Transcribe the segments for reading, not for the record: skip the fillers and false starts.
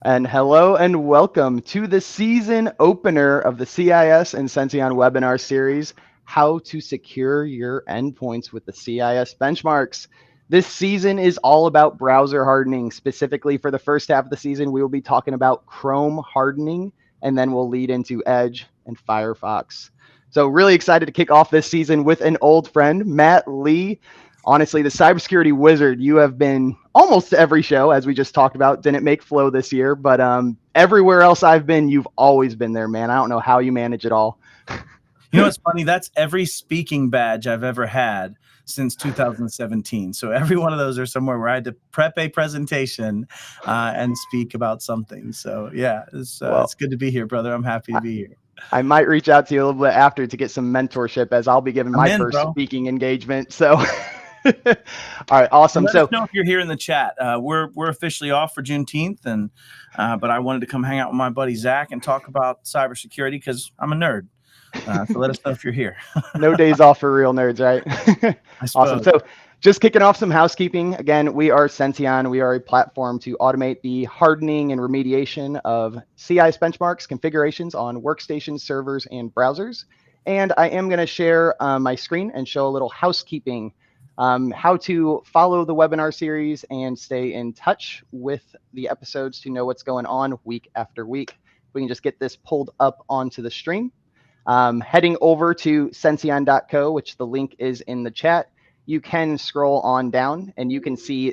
And hello and welcome to the season opener of the CIS and Senteon webinar series, How to Secure Your Endpoints with the CIS Benchmarks. This season is all about browser hardening. Specifically for the first half of the season, we will be talking about Chrome hardening, and then we'll lead into Edge and Firefox. So really excited to kick off this season with an old friend, Matt Lee. Honestly, the cybersecurity wizard, you have been almost to every show, as we just talked about. Didn't make Flow this year, but everywhere else I've been, you've always been there, man. I don't know how you manage it all. You know what's funny? That's every speaking badge I've ever had since 2017. So every one of those are somewhere where I had to prep a presentation and speak about something. So yeah, it's good to be here, brother. I'm happy to be here. I might reach out to you a little bit after to get some mentorship, as I'll be giving my first speaking engagement. So, all right, awesome. Let us know if you're here in the chat. We're officially off for Juneteenth, and but I wanted to come hang out with my buddy Zach and talk about cybersecurity because I'm a nerd. So let us know if you're here. No days off for real nerds, right? Awesome. So just kicking off some housekeeping. Again, we are Senteon. We are a platform to automate the hardening and remediation of CIS benchmarks, configurations on workstations, servers, and browsers. And I am going to share my screen and show a little housekeeping, how to follow the webinar series and stay in touch with the episodes to know what's going on week after week. We can just get this pulled up onto the stream. Heading over to Senteon.co, which the link is in the chat, you can scroll on down and you can see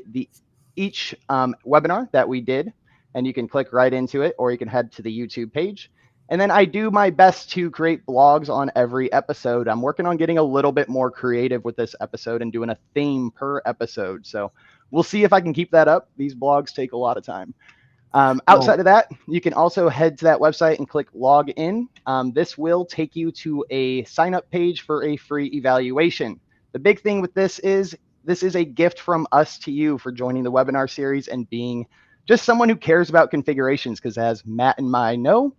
each webinar that we did, and you can click right into it, or you can head to the YouTube page. And then I do my best to create blogs on every episode. I'm working on getting a little bit more creative with this episode and doing a theme per episode. So we'll see if I can keep that up. These blogs take a lot of time. Outside of that, you can also head to that website and click log in. This will take you to a sign up page for a free evaluation. The big thing with this is a gift from us to you for joining the webinar series and being just someone who cares about configurations, because as Matt and I know,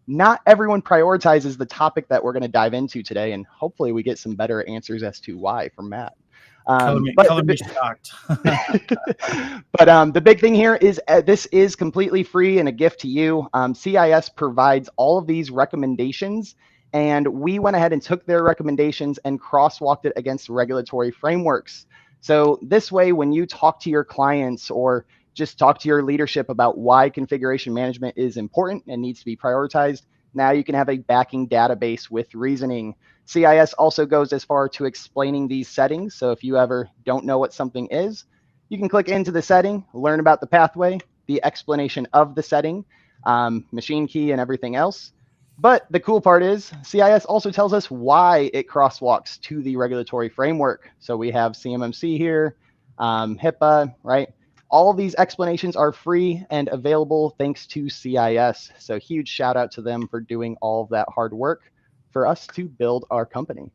not everyone prioritizes the topic that we're going to dive into today, and hopefully we get some better answers as to why from Matt. Color me shocked. But the big thing here is this is completely free and a gift to you. CIS provides all of these recommendations, and we went ahead and took their recommendations and crosswalked it against regulatory frameworks. So this way, when you talk to your clients or just talk to your leadership about why configuration management is important and needs to be prioritized, now you can have a backing database with reasoning. CIS also goes as far to explaining these settings. So if you ever don't know what something is, you can click into the setting, learn about the pathway, the explanation of the setting, machine key, and everything else. But the cool part is CIS also tells us why it crosswalks to the regulatory framework. So we have CMMC here, HIPAA, right? All of these explanations are free and available thanks to CIS. So huge shout out to them for doing all of that hard work for us to build our company.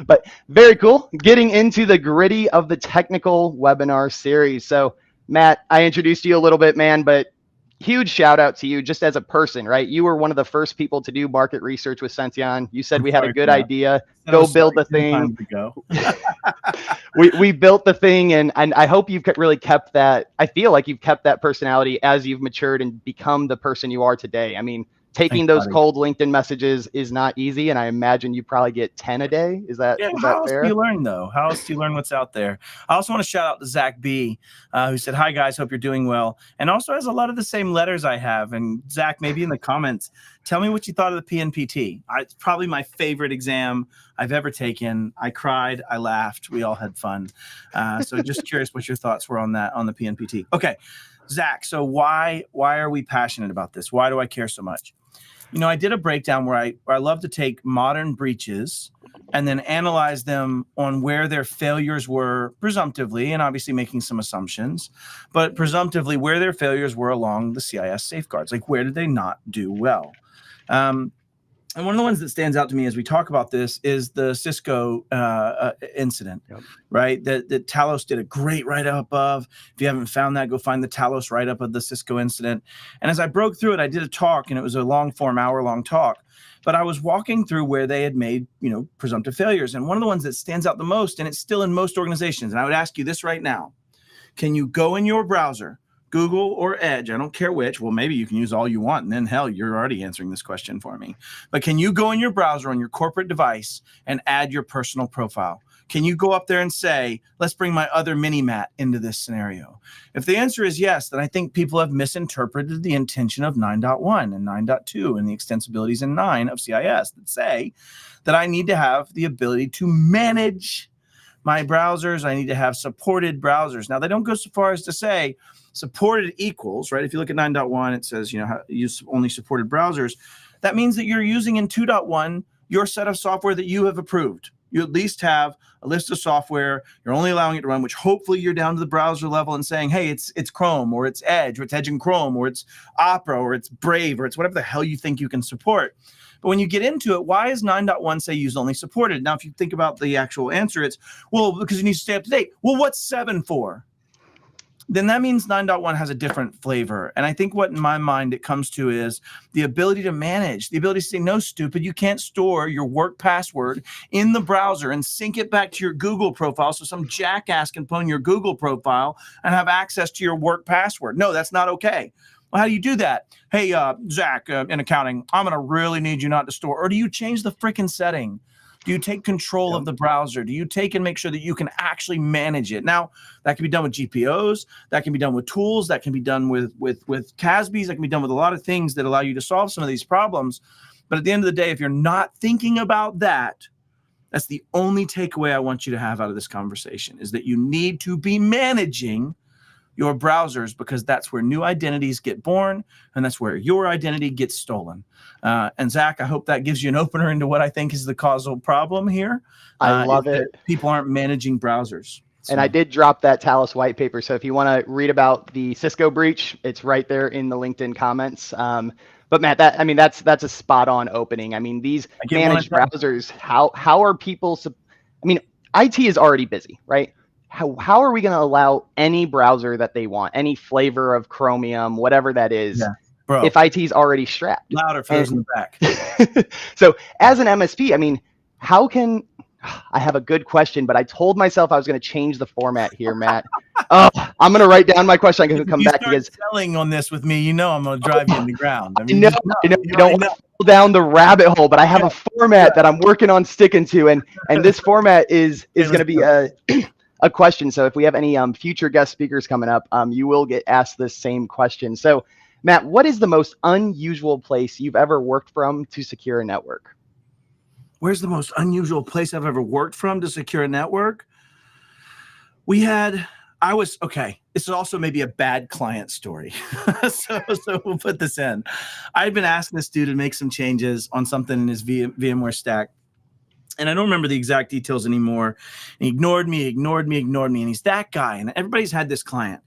But very cool. Getting into the gritty of the technical webinar series. So Matt, I introduced you a little bit, man, but huge shout out to you just as a person, right? You were one of the first people to do market research with Senteon. You said we had a good idea. Go build the thing. We built the thing, and I hope you've really kept that. I feel like you've kept that personality as you've matured and become the person you are today. I mean, taking those cold LinkedIn messages is not easy, and I imagine you probably get 10 a day. Is that fair? How else do you learn, though? How else do you learn what's out there? I also want to shout out to Zach B, who said, "Hi, guys. Hope you're doing well." And also has a lot of the same letters I have. And Zach, maybe in the comments, tell me what you thought of the PNPT. It's probably my favorite exam I've ever taken. I cried. I laughed. We all had fun. So just curious what your thoughts were on that, on the PNPT. Okay, Zach, so why are we passionate about this? Why do I care so much? You know, I did a breakdown where I love to take modern breaches and then analyze them on where their failures were presumptively, and obviously making some assumptions, but presumptively where their failures were along the CIS safeguards. Like, where did they not do well? And one of the ones that stands out to me as we talk about this is the Cisco incident, right? That Talos did a great write-up of. If you haven't found that, go find the Talos write-up of the Cisco incident. And as I broke through it, I did a talk, and it was a long-form, hour-long talk. But I was walking through where they had made, presumptive failures. And one of the ones that stands out the most, and it's still in most organizations, and I would ask you this right now. Can you go in your browser, Google or Edge, I don't care which. Well, maybe you can use all you want, and then hell, you're already answering this question for me. But can you go in your browser on your corporate device and add your personal profile? Can you go up there and say, let's bring my other mini-mat into this scenario? If the answer is yes, then I think people have misinterpreted the intention of 9.1 and 9.2 and the extensibilities in 9 of CIS that say that I need to have the ability to manage my browsers. I need to have supported browsers. Now, they don't go so far as to say supported equals, right? If you look at 9.1, it says, use only supported browsers. That means that you're using in 2.1 your set of software that you have approved. You at least have a list of software. You're only allowing it to run, which hopefully you're down to the browser level and saying, hey, it's Chrome, or it's Edge, or it's Edge and Chrome, or it's Opera, or it's Brave, or it's whatever the hell you think you can support. But when you get into it, why is 9.1 say use only supported? Now, if you think about the actual answer, it's, well, because you need to stay up to date. Well, what's 7 for? Then that means 9.1 has a different flavor. And I think what in my mind it comes to is the ability to manage, the ability to say, no, stupid, you can't store your work password in the browser and sync it back to your Google profile so some jackass can put in your Google profile and have access to your work password. No, that's not okay. Well, how do you do that? Hey, Zach, in accounting, I'm going to really need you not to store. Or do you change the freaking setting? Do you take control of the browser? Do you take and make sure that you can actually manage it? Now, that can be done with GPOs. That can be done with tools. That can be done with CASBs. That can be done with a lot of things that allow you to solve some of these problems. But at the end of the day, if you're not thinking about that, that's the only takeaway I want you to have out of this conversation, is that you need to be managing your browsers, because that's where new identities get born, and that's where your identity gets stolen. And Zach, I hope that gives you an opener into what I think is the causal problem here. I love it. People aren't managing browsers. So. And I did drop that Talos white paper. So if you want to read about the Cisco breach, it's right there in the LinkedIn comments. But Matt, that's a spot on opening. I mean, these managed browsers, how are people? IT is already busy, right? How are we going to allow any browser that they want, any flavor of Chromium, whatever that is, if IT is already strapped? Louder for those in the back. So as an MSP, how can I have a good question, but I told myself I was going to change the format here, Matt. I'm going to write down my question. I'm going to come back because selling on this with me, I'm going to drive you in the ground. You don't want to fall down the rabbit hole, but I have a format that I'm working on sticking to, and this format is going to be a question. So if we have any future guest speakers coming up, you will get asked this same question. So Matt, what is the most unusual place you've ever worked from to secure a network? Where's the most unusual place I've ever worked from to secure a network? This is also maybe a bad client story. so we'll put this in. I've been asking this dude to make some changes on something in his VMware stack. And I don't remember the exact details anymore. And he ignored me. And he's that guy. And everybody's had this client.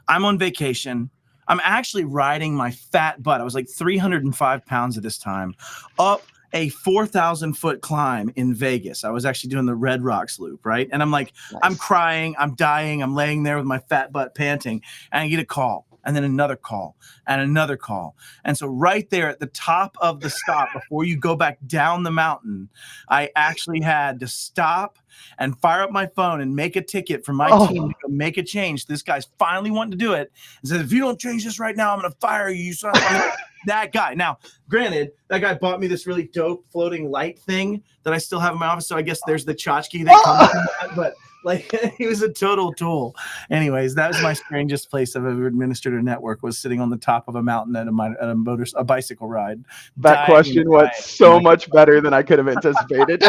I'm on vacation. I'm actually riding my fat butt. I was like 305 pounds at this time, up a 4,000-foot climb in Vegas. I was actually doing the Red Rocks loop, right? And I'm like, nice. I'm crying. I'm dying. I'm laying there with my fat butt panting. And I get a call. And then another call and another call. And so right there at the top of the stop, before you go back down the mountain, I actually had to stop and fire up my phone and make a ticket for my team to go make a change. This guy's finally wanting to do it. And says, if you don't change this right now, I'm going to fire you. So that guy. Now, granted, that guy bought me this really dope floating light thing that I still have in my office. So I guess there's the tchotchke that comes from that, but he was a total tool. Anyways, that was my strangest place I've ever administered a network, was sitting on the top of a mountain at a bicycle ride. That question was so much better than I could have anticipated.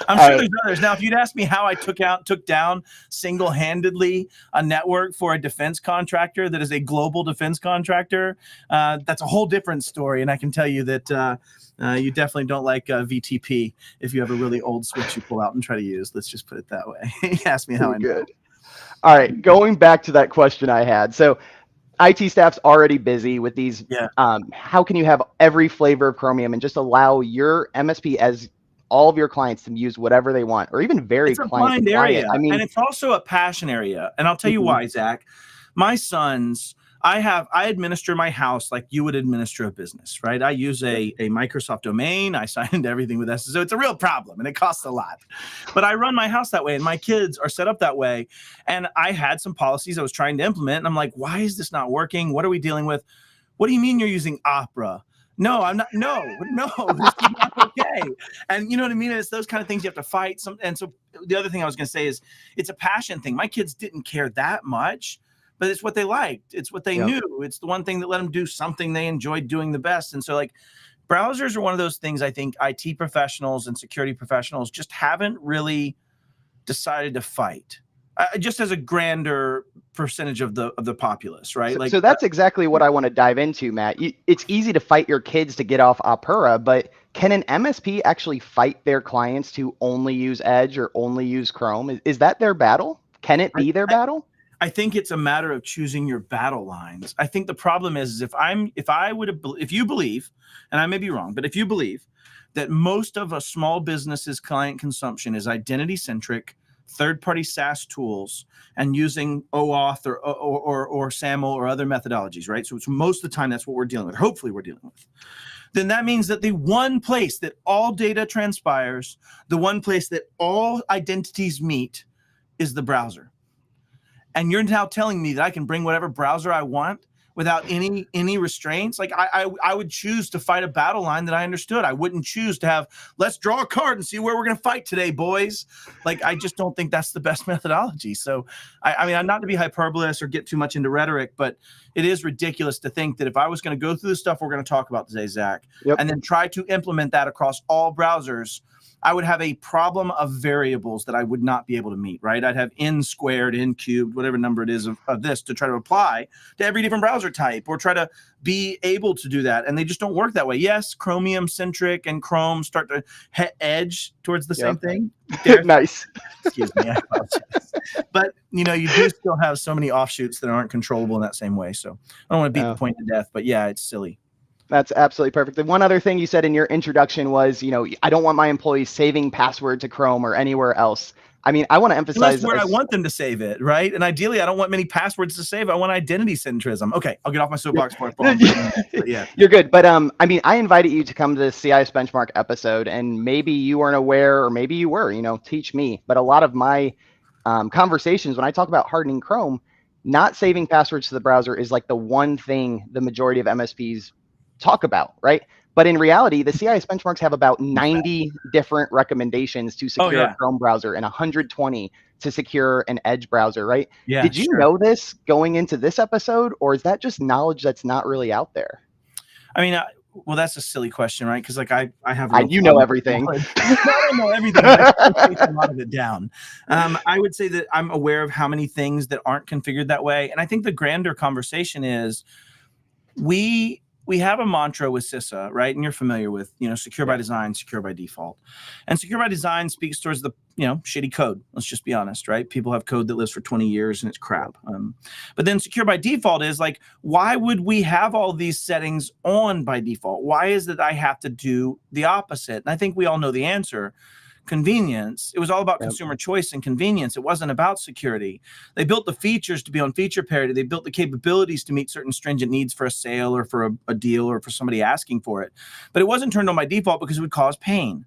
I'm sure there's others. Now, if you'd asked me how I took down single-handedly a network for a defense contractor that is a global defense contractor, that's a whole different story. And I can tell you that you definitely don't like VTP if you have a really old switch you pull out and try to use. Let's just put it that way. He asked me how I know. All right, going back to that question I had. So IT staff's already busy with these. Yeah. How can you have every flavor of Chromium and just allow your MSP as all of your clients to use whatever they want, or even very client area? And it's also a passion area. And I'll tell you why, Zach. My sons I administer my house like you would administer a business, right? I use a Microsoft domain. I signed everything with SSO. It's a real problem and it costs a lot. But I run my house that way and my kids are set up that way. And I had some policies I was trying to implement. And I'm like, why is this not working? What are we dealing with? What do you mean you're using Opera? No, I'm not. No, this is not okay. And you know what I mean? It's those kind of things you have to fight. And so the other thing I was going to say is it's a passion thing. My kids didn't care that much, but it's what they liked. It's what they knew. It's the one thing that let them do something they enjoyed doing the best. And so like browsers are one of those things I think IT professionals and security professionals just haven't really decided to fight. Just as a grander percentage of the populace, right? So that's exactly what I want to dive into, Matt. It's easy to fight your kids to get off Opera, but can an MSP actually fight their clients to only use Edge or only use Chrome? Is that their battle? Can it be their battle? I think it's a matter of choosing your battle lines. I think the problem is if you believe, and I may be wrong, but if you believe that most of a small business's client consumption is identity centric, third-party SaaS tools, and using OAuth or SAML or other methodologies, right? So it's most of the time that's what we're dealing with. Hopefully we're dealing with. Then that means that the one place that all data transpires, the one place that all identities meet is the browser. And you're now telling me that I can bring whatever browser I want without any restraints. Like I would choose to fight a battle line that I understood. I wouldn't choose to have, let's draw a card and see where we're going to fight today, boys. Like, I just don't think that's the best methodology. So I mean, I'm not to be hyperbolous or get too much into rhetoric, but it is ridiculous to think that if I was going to go through the stuff we're going to talk about today, Zach, and then try to implement that across all browsers, I would have a problem of variables that I would not be able to meet, right? I'd have n squared, n cubed, whatever number it is of this to try to apply to every different browser type or try to be able to do that. And they just don't work that way. Yes, Chromium centric and Chrome start to edge towards the same thing. Nice. Excuse me, I apologize. But, you know, you do still have so many offshoots that aren't controllable in that same way. So I don't want to beat the point to death, but yeah, it's silly. That's absolutely perfect. The one other thing you said in your introduction was, you know, I don't want my employees saving password to Chrome or anywhere else. I mean, I want to emphasize where I want them to save it, right? And ideally, I don't want many passwords to save. I want identity centrism. Okay, I'll get off my soapbox for it. Yeah, you're good. But I mean, I invited you to come to the CIS benchmark episode, and maybe you weren't aware, or maybe you were. You know, teach me. But a lot of my conversations when I talk about hardening Chrome, not saving passwords to the browser is like the one thing the majority of MSPs talk about, right? But in reality, the CIS benchmarks have about 90 different recommendations to secure a Chrome browser and 120 to secure an Edge browser, right? Yeah. Did you know this going into this episode, or is that just knowledge that's not really out there? I mean, well, that's a silly question, right? Because like I have you know everything. I don't know everything. I take a lot of it down. I would say that I'm aware of how many things that aren't configured that way, and I think the grander conversation is we have a mantra with CISA, right? And you're familiar with, you know, secure by design, secure by default. And secure by design speaks towards the, you know, shitty code. Let's just be honest, right? People have code that lives for 20 years and it's crap. But then secure by default is like, why would we have all these settings on by default? Why is it I have to do the opposite? And I think we all know the answer. Convenience. It was all about consumer choice and convenience. It wasn't about security. They built the features to be on feature parity. They built the capabilities to meet certain stringent needs for a sale or for a deal or for somebody asking for it. But it wasn't turned on by default because it would cause pain.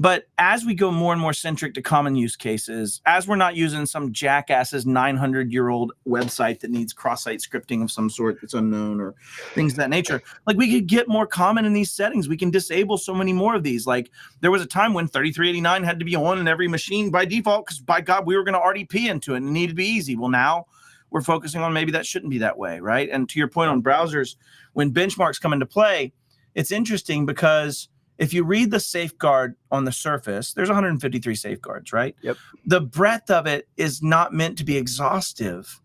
But as we go more and more centric to common use cases, as we're not using some jackass's 900-year-old website that needs cross-site scripting of some sort that's unknown or things of that nature, like we could get more common in these settings. We can disable so many more of these. Like there was a time when 3389 had to be on in every machine by default because by God, we were going to RDP into it and it needed to be easy. Well, now we're focusing on maybe that shouldn't be that way, right? And to your point on browsers, when benchmarks come into play, it's interesting because if you read the safeguard on the surface, there's 153 safeguards, right? Yep. The breadth of it is not meant to be exhaustive.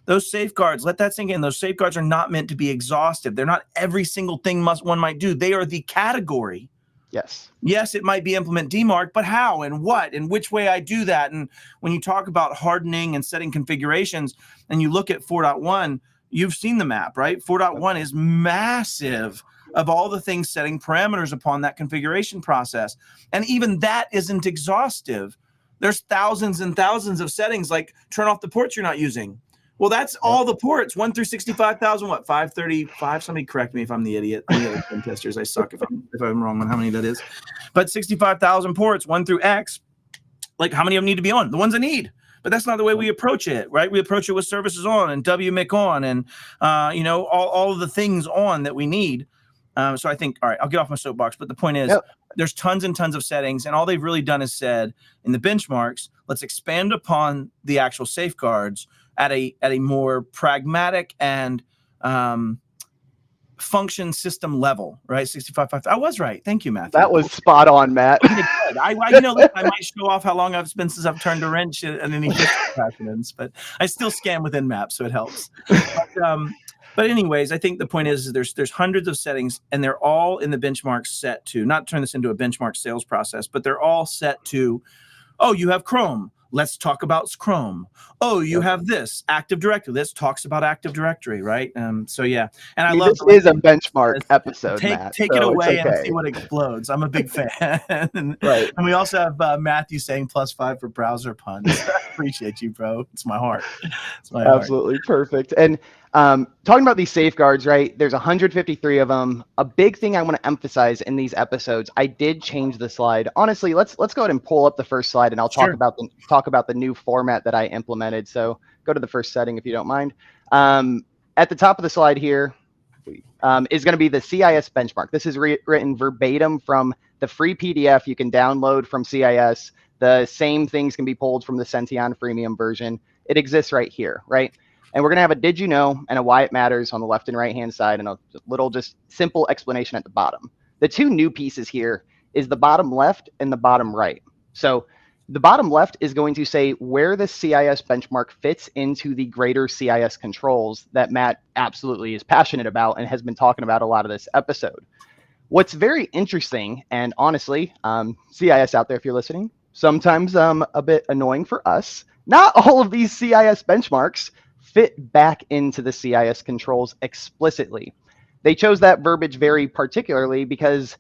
Those safeguards, let that sink in. Those safeguards are not meant to be exhaustive. They're not every single thing one might do. They are the category. Yes. Yes, it might be implement DMARC, but how and what and which way I do that. And when you talk about hardening and setting configurations and you look at 4.1, you've seen the map, right? 4.1 is massive of all the things setting parameters upon that configuration process. And even that isn't exhaustive. There's thousands and thousands of settings like turn off the ports you're not using. Well, that's all the ports, 1 through 65,000. What, 535? Somebody correct me if I'm the idiot. I'm the other pen testers. I suck if I'm wrong on how many that is. But 65,000 ports, 1 through X. Like, how many of them need to be on? The ones I need. But that's not the way we approach it, right? We approach it with services on and WMIC on and all of the things on that we need. So I think, all right, I'll get off my soapbox. But the point is, there's tons and tons of settings, and all they've really done is said in the benchmarks, let's expand upon the actual safeguards at a more pragmatic and function system level, right? 65. I was right. Thank you, Matthew. That was spot on, Matt. I might show off how long I've been since I've turned a wrench and any precedents, but I still scan within maps, so it helps. But anyways, I think the point is there's hundreds of settings, and they're all in the benchmarks set to, not turn this into a benchmark sales process, but they're all set to, oh, you have Chrome. Let's talk about Chrome. Oh, you have this Active Directory. This talks about Active Directory, right? So yeah, and I love this is a benchmark episode. Matt, take it away and see what explodes. I'm a big fan. And we also have Matthew saying +5 for browser puns. I appreciate you, bro. It's my heart. It's my heart. Absolutely perfect. And talking about these safeguards, right? There's 153 of them. A big thing I want to emphasize in these episodes, I did change the slide. Honestly, let's go ahead and pull up the first slide, and I'll talk about the new format that I implemented. So go to the first setting if you don't mind. At the top of the slide here is going to be the CIS benchmark. This is written verbatim from the free PDF you can download from CIS. The same things can be pulled from the Senteon freemium version. It exists right here, right? And we're going to have a did you know and a why it matters on the left and right hand side, and a little just simple explanation at the bottom. The two new pieces here is the bottom left and the bottom right. So the bottom left is going to say where the CIS benchmark fits into the greater CIS controls that Matt absolutely is passionate about and has been talking about a lot of this episode. What's very interesting, and honestly, CIS out there if you're listening, sometimes a bit annoying for us, not all of these CIS benchmarks fit back into the CIS controls explicitly. They chose that verbiage very particularly because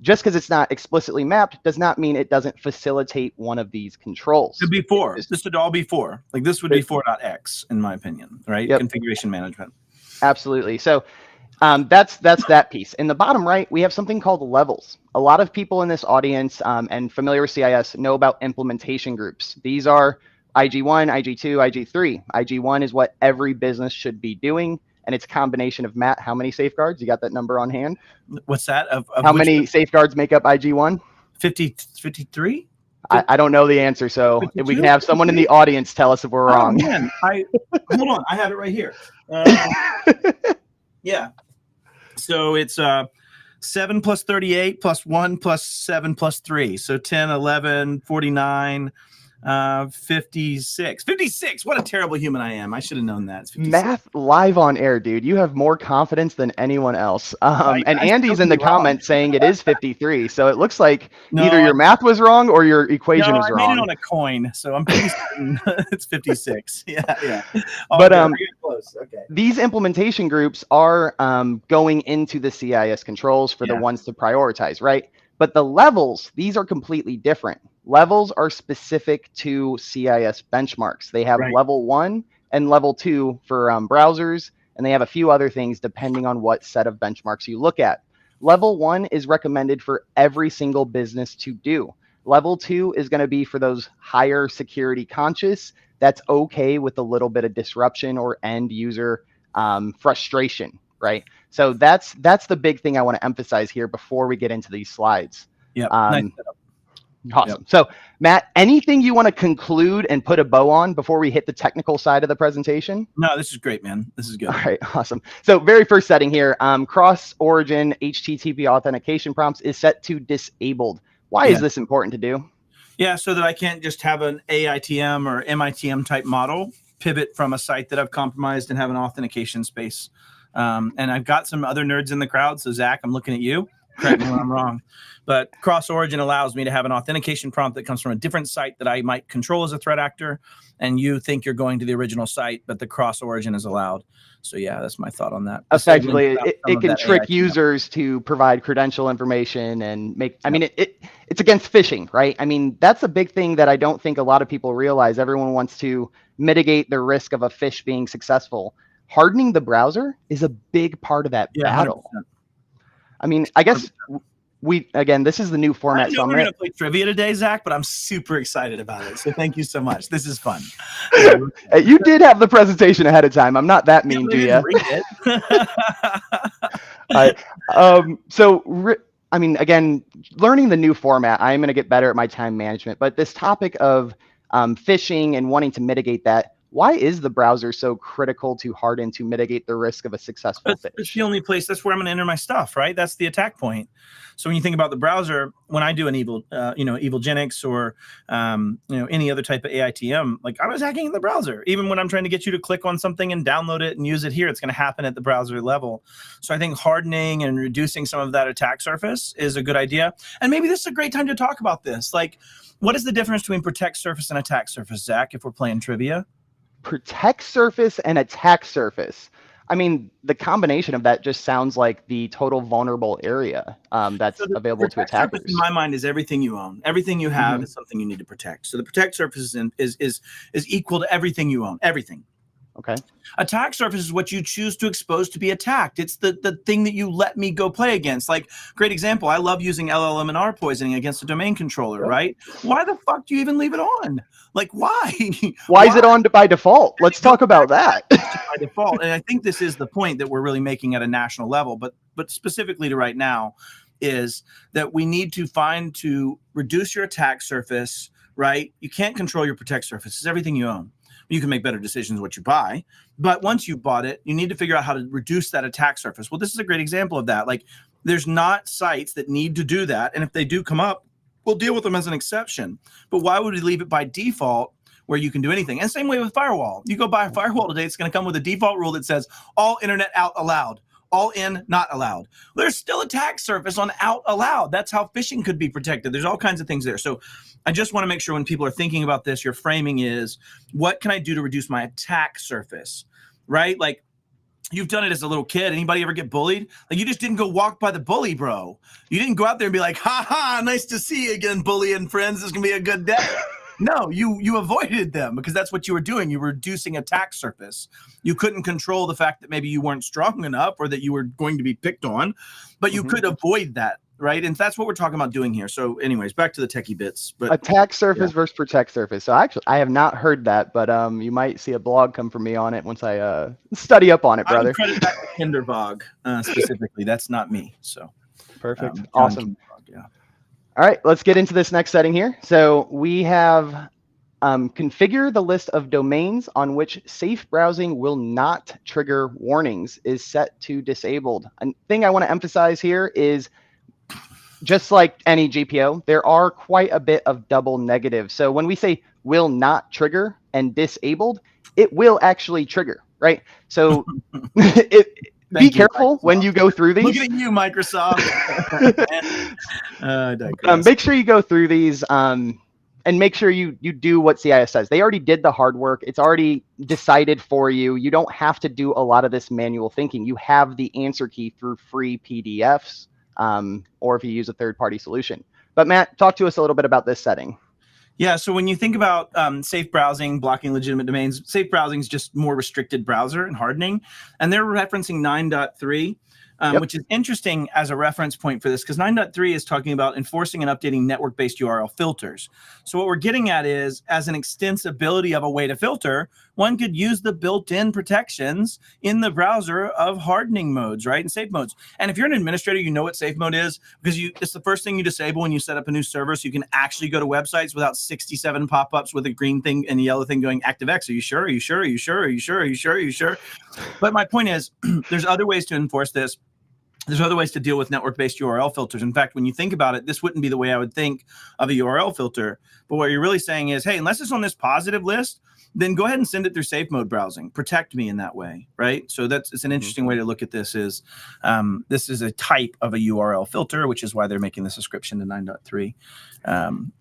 just because it's not explicitly mapped does not mean it doesn't facilitate one of these controls. It would be 4. This would all be 4. Like this would be 4.x in my opinion, right? Yep. Configuration management. Absolutely. So that's that piece. In the bottom right, we have something called levels. A lot of people in this audience and familiar with CIS know about implementation groups. These are IG1, IG2, IG3. IG1 is what every business should be doing. And it's a combination of, Matt, how many safeguards? You got that number on hand? What's that? Of how many safeguards make up IG1? 53? I don't know the answer. So 52? If we can have someone in the audience tell us if we're wrong. Man, hold on. I have it right here. Yeah. So it's 7 plus 38 plus 1 plus 7 plus 3. So 10, 11, 49. 56. What a terrible human I am. I should have known that. Math live on air, dude. You have more confidence than anyone else. And Andy's in the comments saying it is 53. So it looks like either your math was wrong or your equation was wrong. I made it on a coin, so I'm pretty certain it's 56. Yeah. But close. Okay. These implementation groups are going into the CIS controls for the ones to prioritize, right? But the levels, these are completely different. Levels are specific to CIS benchmarks. They have level 1 and level 2 for browsers, and they have a few other things depending on what set of benchmarks you look at. Level 1 is recommended for every single business to do. Level 2 is going to be for those higher security conscious. That's okay with a little bit of disruption or end user frustration, right? So that's the big thing I want to emphasize here before we get into these slides. Yeah. Nice. Awesome. Yep. So, Matt, anything you want to conclude and put a bow on before we hit the technical side of the presentation? No, this is great, man. This is good. All right, awesome. So, very first setting here, cross-origin HTTP authentication prompts is set to disabled. Why is this important to do? Yeah, so that I can't just have an AITM or MITM type model pivot from a site that I've compromised and have an authentication space. And I've got some other nerds in the crowd. So, Zach, I'm looking at you. correct me when I'm wrong. But cross origin allows me to have an authentication prompt that comes from a different site that I might control as a threat actor, and you think you're going to the original site, but the cross origin is allowed. So yeah, that's my thought on that. Effectively, it can trick users to provide credential information and make, I mean, it's against phishing, right? I mean, that's a big thing that I don't think a lot of people realize. Everyone wants to mitigate the risk of a phish being successful. Hardening the browser is a big part of that battle. 100%. I mean, I guess again, this is the new format. I know we're going to play trivia today, Zach, but I'm super excited about it. So thank you so much. This is fun. You did have the presentation ahead of time. I'm not that mean to you. I mean, again, learning the new format, I'm going to get better at my time management. But this topic of phishing and wanting to mitigate that, why is the browser so critical to harden to mitigate the risk of a successful phish? It's the only place. That's where I'm going to enter my stuff, right? That's the attack point. So when you think about the browser, when I do an EvilGenix or any other type of AITM, like I'm attacking in the browser. Even when I'm trying to get you to click on something and download it and use it here, it's going to happen at the browser level. So I think hardening and reducing some of that attack surface is a good idea. And maybe this is a great time to talk about this. Like, what is the difference between protect surface and attack surface, Zach, if we're playing trivia? Protect surface and attack surface. I mean, the combination of that just sounds like the total vulnerable area that's available to attackers. In my mind, is everything you own. Everything you have is something you need to protect. So the protect surface is equal to everything you own. Everything. Okay. Attack surface is what you choose to expose to be attacked. It's the thing that you let me go play against. Like, great example, I love using LLM&R poisoning against a domain controller, right? Why the fuck do you even leave it on? Like, why? Why is it on by default? Let's talk about that. By default. And I think this is the point that we're really making at a national level, but specifically to right now, is that we need to reduce your attack surface, right? You can't control your protect surface. It's everything you own. You can make better decisions what you buy, but once you bought it, you need to figure out how to reduce that attack surface. Well, this is a great example of that. Like, there's not sites that need to do that, and if they do come up, we'll deal with them as an exception. But why would we leave it by default where you can do anything? And same way with firewall. You go buy a firewall today, it's going to come with a default rule that says all internet out allowed. All in, not allowed. There's still attack surface on out allowed. That's how phishing could be protected. There's all kinds of things there. So I just want to make sure when people are thinking about this, your framing is, what can I do to reduce my attack surface, right? Like, you've done it as a little kid. Anybody ever get bullied? Like, you just didn't go walk by the bully, bro. You didn't go out there and be like, ha ha, nice to see you again, bully and friends. This is going to be a good day. No, you avoided them because that's what you were doing. You were reducing attack surface. You couldn't control the fact that maybe you weren't strong enough or that you were going to be picked on, but you could avoid that, right? And that's what we're talking about doing here. So anyways, back to the techie bits. But attack surface versus protect surface. So actually, I have not heard that, but you might see a blog come from me on it once I study up on it, brother. I would credit that to Kindervog specifically. That's not me. So perfect. Awesome. Yeah. All right, let's get into this next setting here. So we have configure the list of domains on which safe browsing will not trigger warnings is set to disabled. A thing I want to emphasize here is, just like any GPO, there are quite a bit of double negatives. So when we say will not trigger and disabled, it will actually trigger, right? So be careful when you go through these. Look at you, Microsoft. Make sure you go through these and make sure you do what CIS says. They already did the hard work. It's already decided for you. You don't have to do a lot of this manual thinking. You have the answer key through free PDFs or if you use a third-party solution. But Matt, talk to us a little bit about this setting. Yeah, so when you think about safe browsing, blocking legitimate domains, safe browsing is just more restricted browser and hardening. And they're referencing 9.3, which is interesting as a reference point for this, because 9.3 is talking about enforcing and updating network-based URL filters. So what we're getting at is, as an extensibility of a way to filter, one could use the built-in protections in the browser of hardening modes, right, and safe modes. And if you're an administrator, you know what safe mode is, because it's the first thing you disable when you set up a new server, so you can actually go to websites without 67 pop-ups with a green thing and a yellow thing going ActiveX. Are you sure? Are you sure? Are you sure? Are you sure? Are you sure? Are you sure? But my point is, there's other ways to enforce this. There's other ways to deal with network-based URL filters. In fact, when you think about it, this wouldn't be the way I would think of a URL filter. But what you're really saying is, hey, unless it's on this positive list, then go ahead and send it through safe mode browsing. Protect me in that way, right? So it's an interesting way to look at this. Is this is a type of a URL filter, which is why they're making this ascription to 9.3.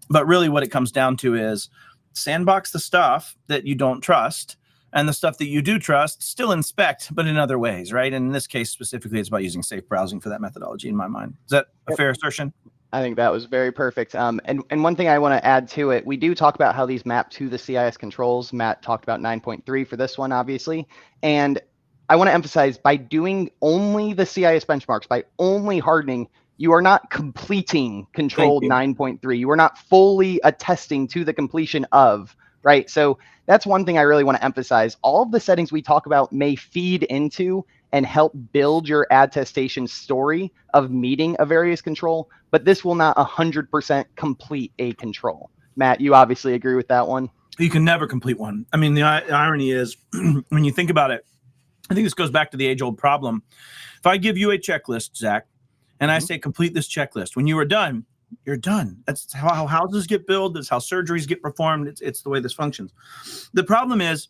But really, what it comes down to is sandbox the stuff that you don't trust, and the stuff that you do trust, still inspect, but in other ways, right? And in this case specifically, it's about using safe browsing for that methodology in my mind. Is that a fair assertion? I think that was very perfect. And one thing I want to add to it, we do talk about how these map to the CIS controls. Matt talked about 9.3 for this one, obviously. And I want to emphasize, by doing only the CIS benchmarks, by only hardening, you are not completing control 9.3. You are not fully attesting to the completion of, right? So that's one thing I really want to emphasize. All of the settings we talk about may feed into and help build your attestation story of meeting a various control, but this will not 100% complete a control. Matt, you obviously agree with that one. You can never complete one. I mean, the irony is, when you think about it, I think this goes back to the age-old problem. If I give you a checklist, Zach, and I say complete this checklist, when you are done, you're done. That's how houses get built. That's how surgeries get performed. It's the way this functions. The problem is,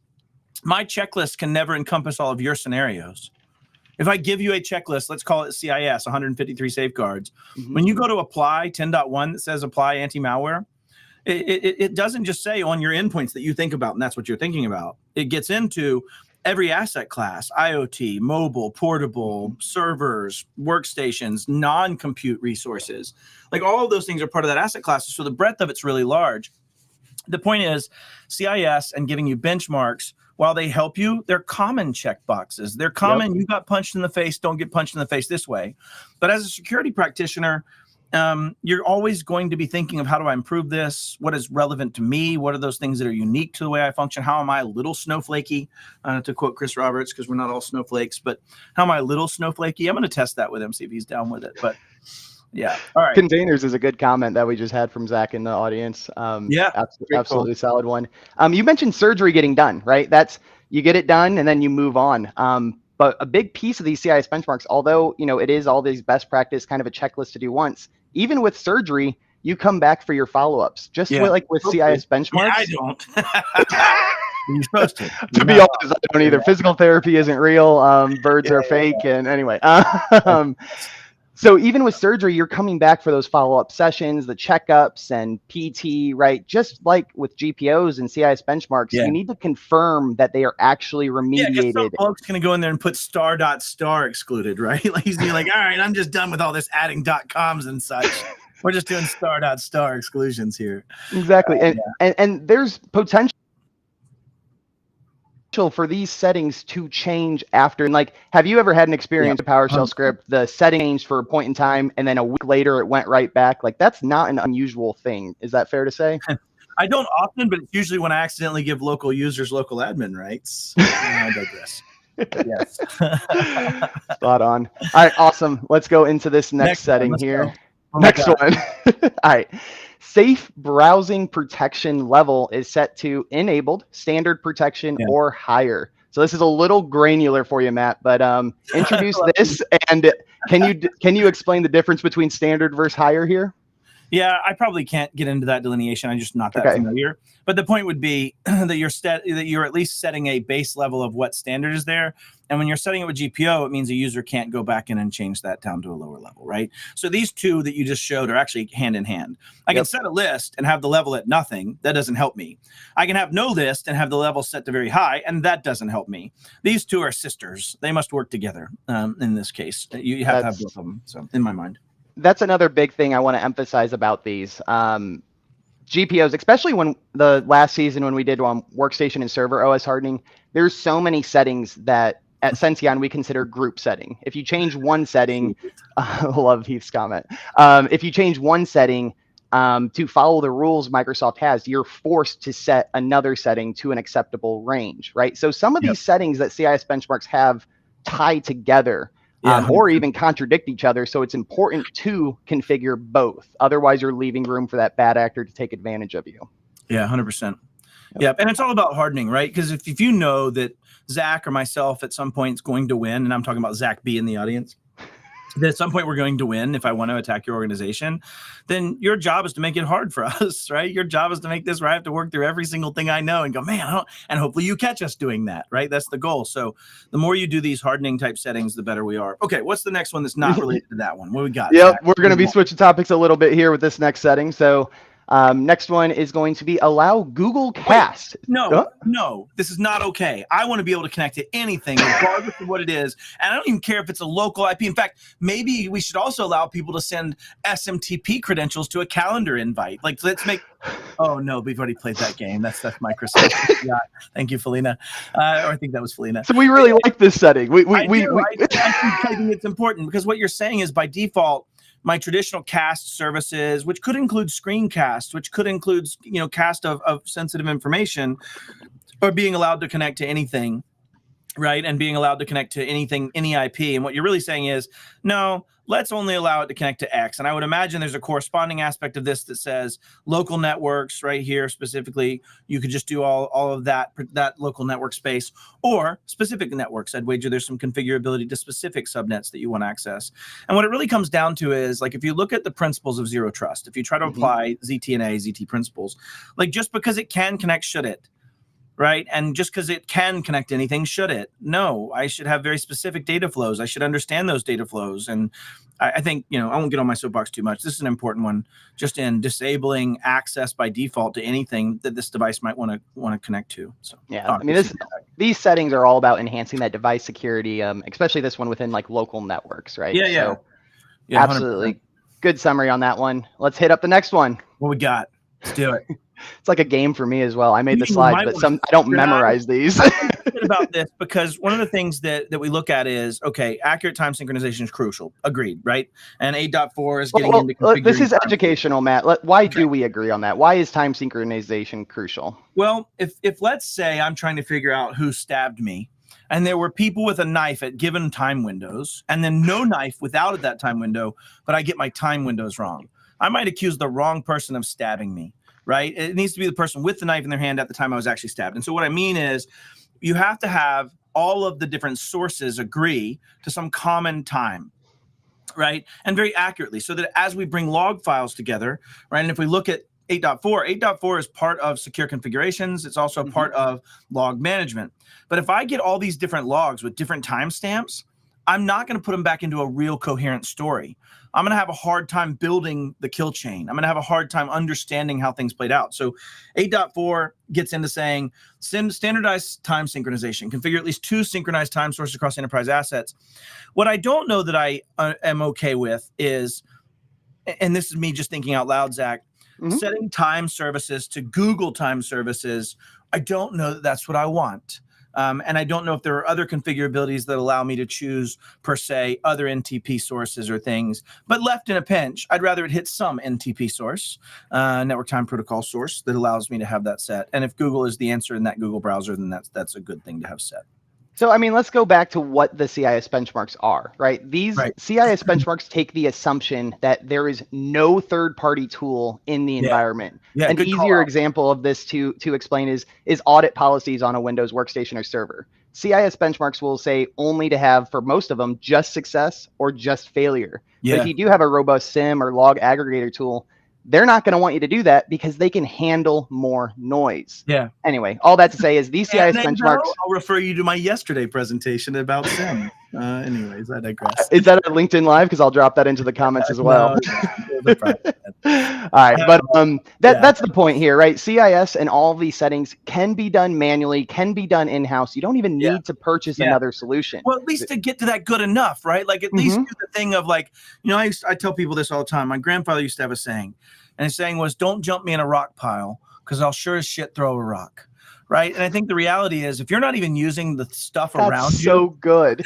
my checklist can never encompass all of your scenarios. If I give you a checklist, let's call it CIS, 153 safeguards. When you go to apply 10.1 that says apply anti-malware, it doesn't just say on your endpoints that you think about, and that's what you're thinking about. It gets into every asset class, IoT, mobile, portable, servers, workstations, non-compute resources. Like all of those things are part of that asset class. So the breadth of it's really large. The point is, CIS and giving you benchmarks, while they help you, they're common check boxes. They're common. You got punched in the face, don't get punched in the face this way. But as a security practitioner, you're always going to be thinking of, how do I improve this? What is relevant to me? What are those things that are unique to the way I function? How am I a little snowflakey? To quote Chris Roberts, because we're not all snowflakes, but how am I a little snowflakey? I'm going to test that with him, see if he's down with it. But yeah. All right. Containers is a good comment that we just had from Zach in the audience. Yeah. Absolutely solid one. You mentioned surgery getting done, right? That's, you get it done and then you move on. But a big piece of these CIS benchmarks, although, it is all these best practice kind of a checklist to do once, even with surgery, you come back for your follow-ups. Just like with CIS benchmarks. Yeah, I don't. You're supposed to. To be honest, I don't either. Physical therapy isn't real. Birds are fake. And anyway, so even with surgery, you're coming back for those follow-up sessions, the checkups and PT, right? Just like with GPOs and CIS benchmarks, you need to confirm that they are actually remediated. Some folks going to go in there and put star excluded, right? Like he's like, all right, I'm just done with all this adding .coms and such. We're just doing star exclusions here. Exactly. And there's potential for these settings to change after. And like, have you ever had an experience with a PowerShell script, the setting changed for a point in time and then a week later it went right back? Like, that's not an unusual thing. Is that fair to say? I don't often, but it's usually when I accidentally give local users local admin rights. I digress. Yes. Spot on. All right, awesome. Let's go into this next setting here. Next one. All right. Safe browsing protection level is set to enabled, standard protection, or higher. So this is a little granular for you, Matt, but introduce this, and can you explain the difference between standard versus higher here? Yeah, I probably can't get into that delineation. I'm just not that familiar. But the point would be that you're at least setting a base level of what standard is there. And when you're setting it with GPO, it means a user can't go back in and change that down to a lower level, right? So these two that you just showed are actually hand in hand. I can set a list and have the level at nothing. That doesn't help me. I can have no list and have the level set to very high, and that doesn't help me. These two are sisters. They must work together in this case. You have to have both of them, so in my mind. That's another big thing I want to emphasize about these GPOs, especially when the last season when we did workstation and server OS hardening. There's so many settings that at Senteon we consider group setting. If you change one setting, love Heath's comment. If you change one setting to follow the rules Microsoft has, you're forced to set another setting to an acceptable range, right? So some of these settings that CIS benchmarks have tie together. Or even contradict each other. So it's important to configure both. Otherwise, you're leaving room for that bad actor to take advantage of you. Yeah, 100%. Yeah, and it's all about hardening, right? Because if you know that Zach or myself at some point is going to win, and I'm talking about Zach B in the audience, that at some point we're going to win if I want to attack your organization, then your job is to make it hard for us, right? Your job is to make this where I have to work through every single thing I know and go, man, I don't, and hopefully you catch us doing that, right? That's the goal. So the more you do these hardening type settings, the better we are. Okay, what's the next one that's not related to that one? What we got? Yep, we're going to be switching topics a little bit here with this next setting. So next one is going to be allow Google Cast. Wait, no, this is not okay. I want to be able to connect to anything, regardless of what it is. And I don't even care if it's a local IP. In fact, maybe we should also allow people to send SMTP credentials to a calendar invite. Like, let's make. Oh no, we've already played that game. That's Microsoft. Yeah, thank you, Felina. Or I think that was Felina. So we really like this setting. I think it's important because what you're saying is by default, my traditional cast services, which could include screencasts, which could include, cast of sensitive information, are being allowed to connect to anything, right? And being allowed to connect to anything, any IP. And what you're really saying is, no, let's only allow it to connect to X. And I would imagine there's a corresponding aspect of this that says local networks right here specifically. You could just do all of that local network space, or specific networks. I'd wager there's some configurability to specific subnets that you want to access. And what it really comes down to is, like, if you look at the principles of zero trust, if you try to apply ZTNA, ZT principles, like, just because it can connect, should it? Right? And just because it can connect to anything, should it? No, I should have very specific data flows. I should understand those data flows. And I think, I won't get on my soapbox too much. This is an important one, just in disabling access by default to anything that this device might want to connect to. So yeah, I mean, these settings are all about enhancing that device security, especially this one within like local networks, right? Yeah. So, yeah, absolutely. 100%. Good summary on that one. Let's hit up the next one. What we got? Let's do it. It's like a game for me as well. I made the slides, but I don't memorize these. About this, because one of the things that we look at is, okay, accurate time synchronization is crucial. Agreed, right? And 8.4 is getting into configuring. This is educational, Matt. Why do we agree on that? Why is time synchronization crucial? Well, if let's say I'm trying to figure out who stabbed me, and there were people with a knife at given time windows, and then no knife without that time window, but I get my time windows wrong, I might accuse the wrong person of stabbing me. Right? It needs to be the person with the knife in their hand at the time I was actually stabbed. And so what I mean is, you have to have all of the different sources agree to some common time, right? And very accurately, so that as we bring log files together, right? And if we look at 8.4 is part of secure configurations. It's also part of log management. But if I get all these different logs with different timestamps, I'm not going to put them back into a real coherent story. I'm going to have a hard time building the kill chain. I'm going to have a hard time understanding how things played out. So 8.4 gets into saying standardized time synchronization, configure at least 2 synchronized time sources across enterprise assets. What I don't know that I am okay with is, and this is me just thinking out loud, Zach, setting time services to Google time services. I don't know that that's what I want. And I don't know if there are other configurabilities that allow me to choose, per se, other NTP sources or things. But left in a pinch, I'd rather it hit some NTP source, network time protocol source, that allows me to have that set. And if Google is the answer in that Google browser, then that's a good thing to have set. So, I mean, let's go back to what the CIS benchmarks are, right? These CIS benchmarks take the assumption that there is no third-party tool in the environment. An easier example of this to explain is audit policies on a Windows workstation or server. CIS benchmarks will say only to have, for most of them, just success or just failure. But if you do have a robust SIM or log aggregator tool, they're not going to want you to do that because they can handle more noise. Yeah. Anyway, all that to say is these CIS benchmarks. I'll refer you to my yesterday presentation about SIM. Anyways, I digress. Is that a LinkedIn Live? Because I'll drop that into the comments as well. All right, but that's the point here, right? CIS and all of these settings can be done manually, can be done in-house. You don't even need to purchase another solution. Well, at least to get to that good enough, right? Like, at least do the thing of, like, I tell people this all the time. My grandfather used to have a saying, and his saying was, "Don't jump me in a rock pile, because I'll sure as shit throw a rock." Right. And I think the reality is, if you're not even using the stuff around you, so good,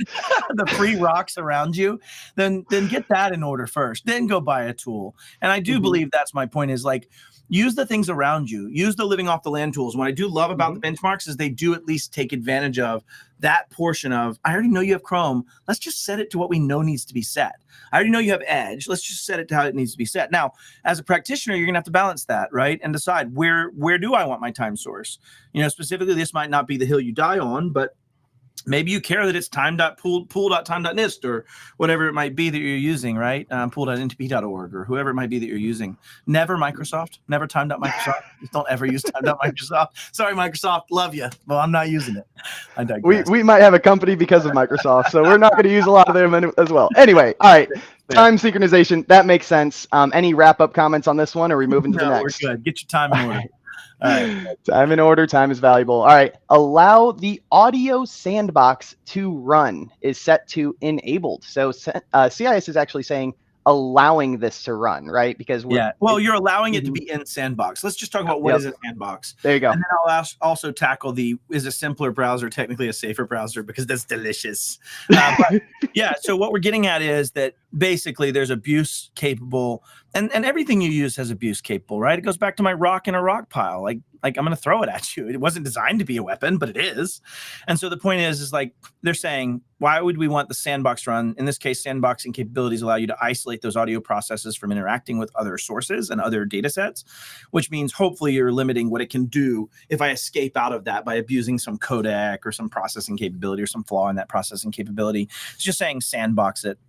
the free rocks around you, then get that in order first, then go buy a tool. And I do believe that's my point, is, like, use the things around you, use the living off the land tools. What I do love about the benchmarks is they do at least take advantage of that portion of, I already know you have Chrome. Let's just set it to what we know needs to be set. I already know you have Edge. Let's just set it to how it needs to be set. Now, as a practitioner, you're going to have to balance that, right? And decide where do I want my time source? Specifically, this might not be the hill you die on, but maybe you care that it's time.pool.time.nist or whatever it might be that you're using, right? Pool.ntp.org or whoever it might be that you're using. Never Microsoft, never time.microsoft. Just don't ever use time.microsoft. Sorry, Microsoft, love you. Well, I'm not using it. I digress. We might have a company because of Microsoft, so we're not going to use a lot of them as well. Anyway, all right. Time synchronization, that makes sense. Any wrap-up comments on this one, or are we moving to the next? We're good. Get your time in order. All right. Time in order. Time is valuable. All right. Allow the audio sandbox to run is set to enabled. So CIS is actually saying allowing this to run, right? Because well, you're allowing it to be in sandbox. Let's just talk about what is a sandbox. There you go. And then I'll also tackle is a simpler browser technically a safer browser, because that's delicious. But yeah, so what we're getting at is that basically there's abuse capable, and everything you use has abuse capable, right? It goes back to my rock in a rock pile. Like I'm going to throw it at you. It wasn't designed to be a weapon, but it is. And so the point is like they're saying, why would we want the sandbox run? In this case, sandboxing capabilities allow you to isolate those audio processes from interacting with other sources and other data sets, which means hopefully you're limiting what it can do if I escape out of that by abusing some codec or some processing capability or some flaw in that processing capability. It's just saying sandbox it.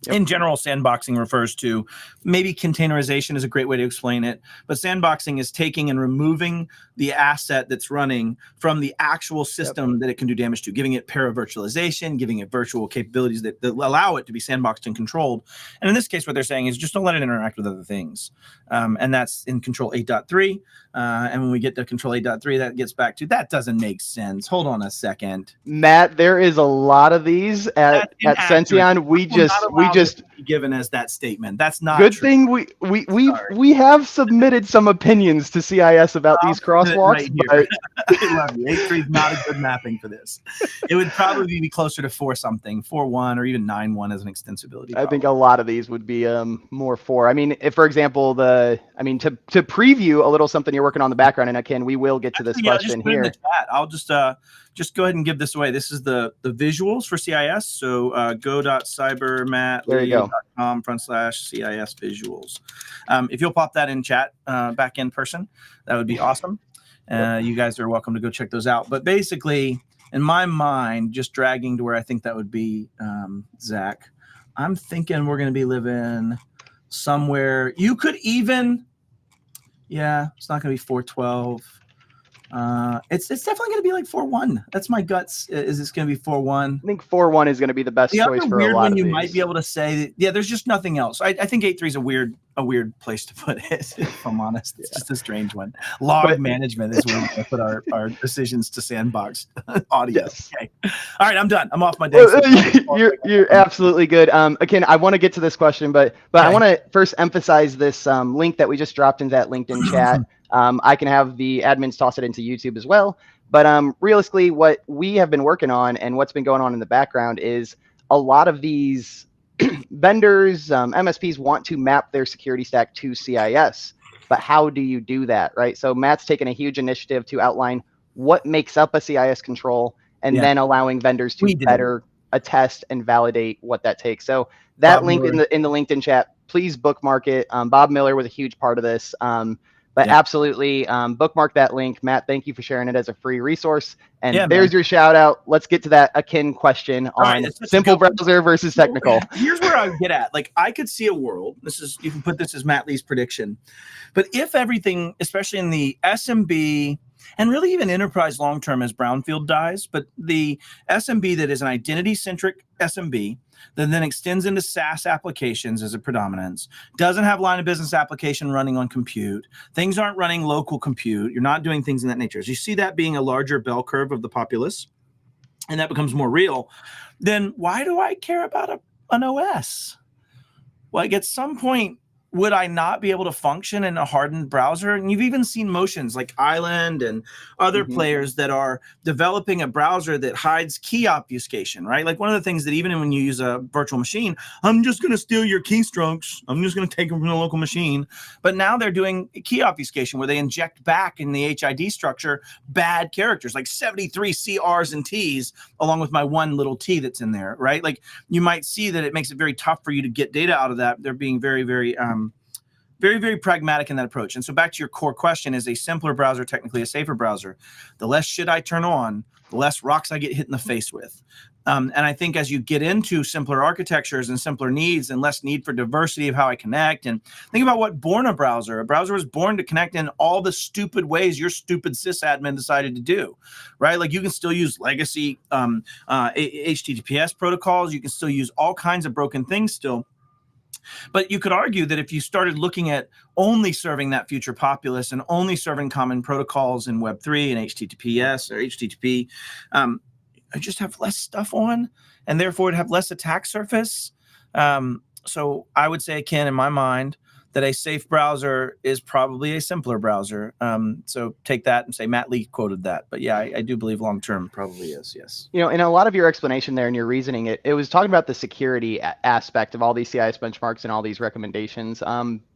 Yep. In general, sandboxing refers to, maybe containerization is a great way to explain it, but sandboxing is taking and removing the asset that's running from the actual system that it can do damage to, giving it para-virtualization, giving it virtual capabilities that allow it to be sandboxed and controlled. And in this case, what they're saying is just don't let it interact with other things. And that's in Control 8.3. And when we get to Control 8.3, that gets back to, that doesn't make sense. Hold on a second. Matt, there is a lot of these at Senteon. We just given as that statement. That's not good true. Thing we have submitted some opinions to CIS about these crosswalks. Right I love you. 8.3 is not a good mapping for this. It would probably be closer to 4 something, 4.1 or even 9.1 as an extensibility. I think a lot of these would be more 4. I mean, if for example to preview a little something you're working on in the background, and again, we will get to this question here. In the chat. I'll just go ahead and give this away. This is the visuals for CIS. So go.cybermattlee.com/CIS visuals. If you'll pop that in chat back in person, that would be awesome. You guys are welcome to go check those out. But basically, in my mind, just dragging to where I think that would be, Zach, I'm thinking we're going to be living somewhere. You could even, it's not going to be 412. It's definitely going to be like 4.1. That's my guts. Is this going to be 4.1? I think 4.1 is going to be the best choice for a lot of these. You might be able to say that, there's just nothing else. I think 8.3 is a weird place to put it, if I'm honest. It's just a strange one. Log management is where we put our decisions to sandbox audio. Yes. Okay. All right, I'm done. I'm off my day. You're absolutely good. Again, I want to get to this question, but I want to first emphasize this link that we just dropped into that LinkedIn chat. I can have the admins toss it into YouTube as well. But realistically, what we have been working on and what's been going on in the background is a lot of these vendors, MSPs want to map their security stack to CIS. But how do you do that, right? So Matt's taken a huge initiative to outline what makes up a CIS control and then allowing vendors to better attest and validate what that takes. So that Bob link Miller. in the LinkedIn chat, please bookmark it. Bob Miller was a huge part of this. But absolutely bookmark that link. Matt, thank you for sharing it as a free resource. And there's your shout out. Let's get to that akin question on simple browser versus technical. Here's where I get at. Like, I could see a world. You can put this as Matt Lee's prediction. But if everything, especially in the SMB and really even enterprise long-term as brownfield dies, but the SMB that is an identity-centric SMB that then extends into SaaS applications as a predominance, doesn't have line of business application running on compute, things aren't running local compute, you're not doing things in that nature. As you see that being a larger bell curve of the populace, and that becomes more real, then why do I care about an OS? Like, at some point, would I not be able to function in a hardened browser? And you've even seen motions like Island and other players that are developing a browser that hides key obfuscation, right? Like, one of the things that even when you use a virtual machine, I'm just going to steal your keystrokes. I'm just going to take them from the local machine. But now they're doing key obfuscation where they inject back in the HID structure bad characters, like 73 CRs and Ts, along with my one little T that's in there, right? Like, you might see that it makes it very tough for you to get data out of that. They're being very, very very pragmatic in that approach. And so back to your core question, is a simpler browser technically a safer browser? The less shit I turn on, the less rocks I get hit in the face with. And I think as you get into simpler architectures and simpler needs and less need for diversity of how I connect, and think about what born a browser. A browser was born to connect in all the stupid ways your stupid sysadmin decided to do, right? Like you can still use legacy HTTPS protocols. You can still use all kinds of broken things still. But you could argue that if you started looking at only serving that future populace and only serving common protocols in Web3 and HTTPS or HTTP, I just have less stuff on, and therefore it'd have less attack surface. So I would say, Ken, in my mind, that a safe browser is probably a simpler browser. So take that and say Matt Lee quoted that. But yeah, I do believe long-term probably is, yes. You know, in a lot of your explanation there and your reasoning, it was talking about the security aspect of all these CIS benchmarks and all these recommendations.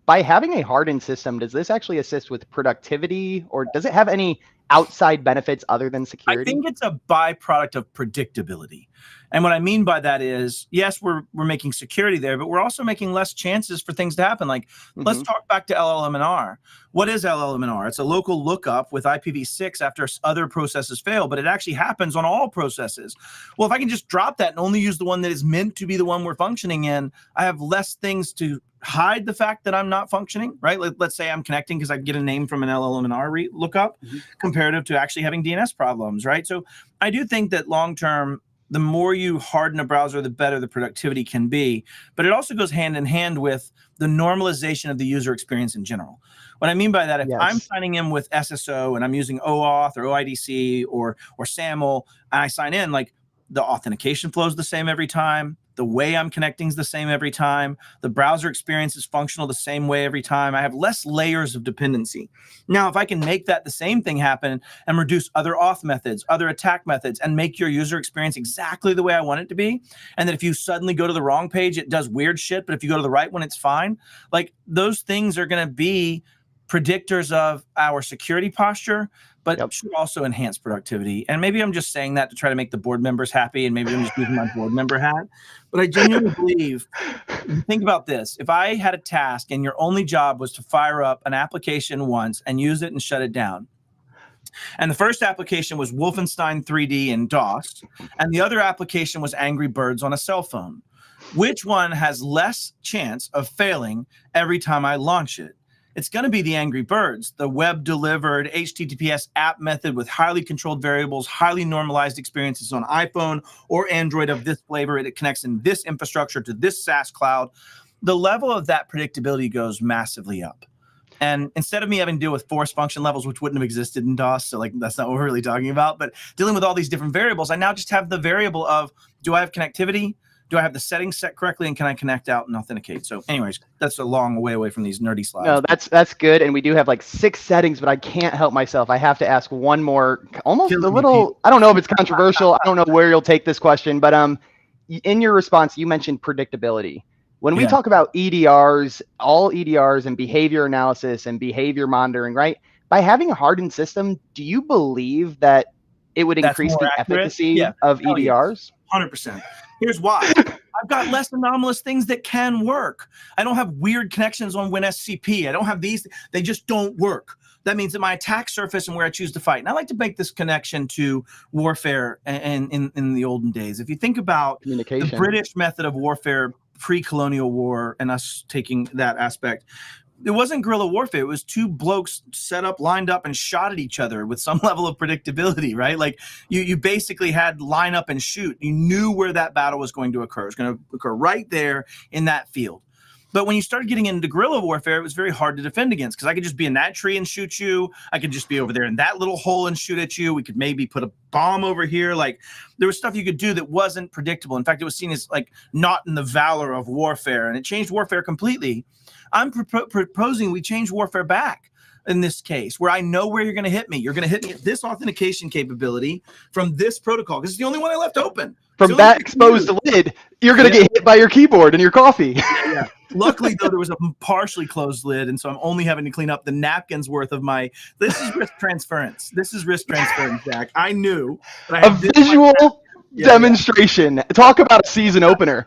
By having a hardened system, does this actually assist with productivity, or does it have any outside benefits other than security? I think it's a byproduct of predictability. And what I mean by that is, yes, we're making security there, but we're also making less chances for things to happen. Like, let's talk back to LLM&R. What is LLM&R? It's a local lookup with IPv6 after other processes fail, but it actually happens on all processes. Well, if I can just drop that and only use the one that is meant to be the one we're functioning in, I have less things to hide the fact that I'm not functioning, right? Let's say I'm connecting because I get a name from an LLM&R lookup comparative to actually having DNS problems, right? So I do think that long-term, the more you harden a browser, the better the productivity can be. But it also goes hand in hand with the normalization of the user experience in general. What I mean by that, if I'm signing in with SSO and I'm using OAuth or OIDC or SAML, and I sign in, like the authentication flow is the same every time. The way I'm connecting is the same every time. The browser experience is functional the same way every time. I have less layers of dependency. Now, if I can make that the same thing happen and reduce other auth methods, other attack methods, and make your user experience exactly the way I want it to be, and that if you suddenly go to the wrong page, it does weird shit, but if you go to the right one, it's fine. Like, those things are going to be predictors of our security posture, but should also enhance productivity. And maybe I'm just saying that to try to make the board members happy, and maybe I'm just using my board member hat. But I genuinely believe, think about this. If I had a task and your only job was to fire up an application once and use it and shut it down, and the first application was Wolfenstein 3D in DOS, and the other application was Angry Birds on a cell phone, which one has less chance of failing every time I launch it? It's going to be the Angry Birds, the web-delivered HTTPS app method with highly controlled variables, highly normalized experiences on iPhone or Android of this flavor. It connects in this infrastructure to this SaaS cloud. The level of that predictability goes massively up. And instead of me having to deal with force function levels, which wouldn't have existed in DOS, so like that's not what we're really talking about, but dealing with all these different variables, I now just have the variable of, do I have connectivity? Do I have the settings set correctly, and can I connect out and authenticate? So anyways, that's a long way away from these nerdy slides. No, that's good. And we do have like 6 settings, but I can't help myself. I have to ask one more, almost a little, I don't know if it's controversial. I don't know where you'll take this question, but in your response, you mentioned predictability. When we talk about EDRs, all EDRs and behavior analysis and behavior monitoring, right? By having a hardened system, do you believe that it would increase the efficacy of EDRs? 100%. Here's why. I've got less anomalous things that can work. I don't have weird connections on WinSCP. I don't have these. They just don't work. That means that my attack surface and where I choose to fight. And I like to make this connection to warfare in the olden days. If you think about the British method of warfare, pre-colonial war, and us taking that aspect, it wasn't guerrilla warfare. It was 2 blokes set up, lined up, and shot at each other with some level of predictability, right? Like you basically had line up and shoot. You knew where that battle was going to occur. It was going to occur right there in that field. But when you started getting into guerrilla warfare, it was very hard to defend against, because I could just be in that tree and shoot you. I could just be over there in that little hole and shoot at you. We could maybe put a bomb over here. Like, there was stuff you could do that wasn't predictable. In fact, it was seen as like not in the valor of warfare, and it changed warfare completely. I'm proposing we change warfare back in this case, where I know where you're going to hit me. You're going to hit me at this authentication capability from this protocol, because it's the only one I left open. From that exposed lid, you're going to get hit by your keyboard and your coffee. Yeah. Luckily, though, there was a partially closed lid, and so I'm only having to clean up the napkins worth of my. This is risk transference. This is risk transference, Jack. I knew. A visual demonstration. Talk about a season opener.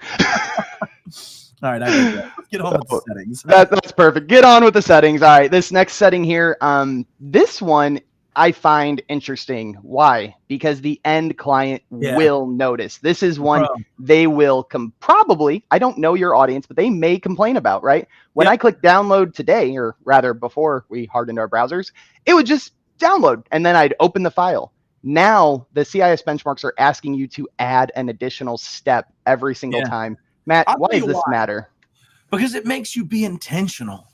All right, let's get on with the settings. That's perfect. Get on with the settings. All right, this next setting here, this one, I find interesting. Why? Because the end client will notice. This is one they will probably, I don't know your audience, but they may complain about, right? When I click download today, or rather before we hardened our browsers, it would just download and then I'd open the file. Now the CIS benchmarks are asking you to add an additional step every single time. Matt, why does this matter? Because it makes you be intentional.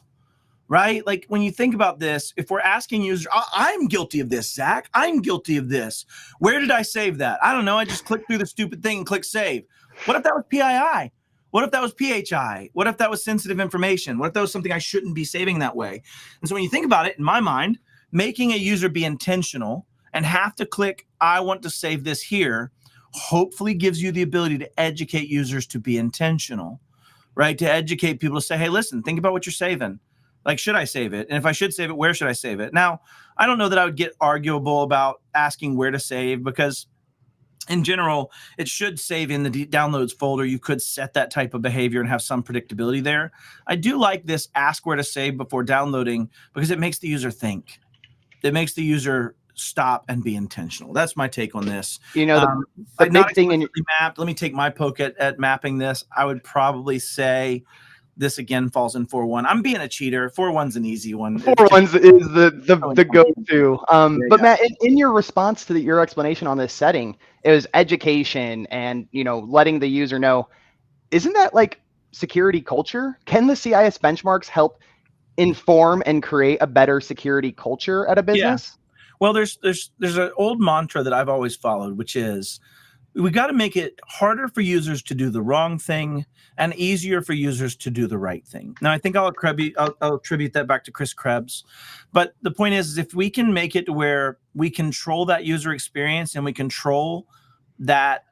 Right? Like when you think about this, if we're asking users, I'm guilty of this, Zach. I'm guilty of this. Where did I save that? I don't know. I just clicked through the stupid thing and click save. What if that was PII? What if that was PHI? What if that was sensitive information? What if that was something I shouldn't be saving that way? And so when you think about it, in my mind, making a user be intentional and have to click, I want to save this here, hopefully gives you the ability to educate users to be intentional, right? To educate people to say, hey, listen, think about what you're saving. Like, should I save it? And if I should save it, where should I save it? Now, I don't know that I would get arguable about asking where to save, because in general, it should save in the downloads folder. You could set that type of behavior and have some predictability there. I do like this ask where to save before downloading, because it makes the user think. It makes the user stop and be intentional. That's my take on this. You know, the big thing in mapped. Let me take my poke at mapping this. I would probably say this again falls in 4.1. I'm being a cheater. 4.1's an easy one. 4.1 is the go-to. But Matt, in your response to your explanation on this setting, it was education and, you know, letting the user know. Isn't that like security culture? Can the CIS benchmarks help inform and create a better security culture at a business? Yeah. Well, there's an old mantra that I've always followed, which is we got to make it harder for users to do the wrong thing and easier for users to do the right thing. Now, I think I'll attribute that back to Chris Krebs. But the point is if we can make it to where we control that user experience and we control that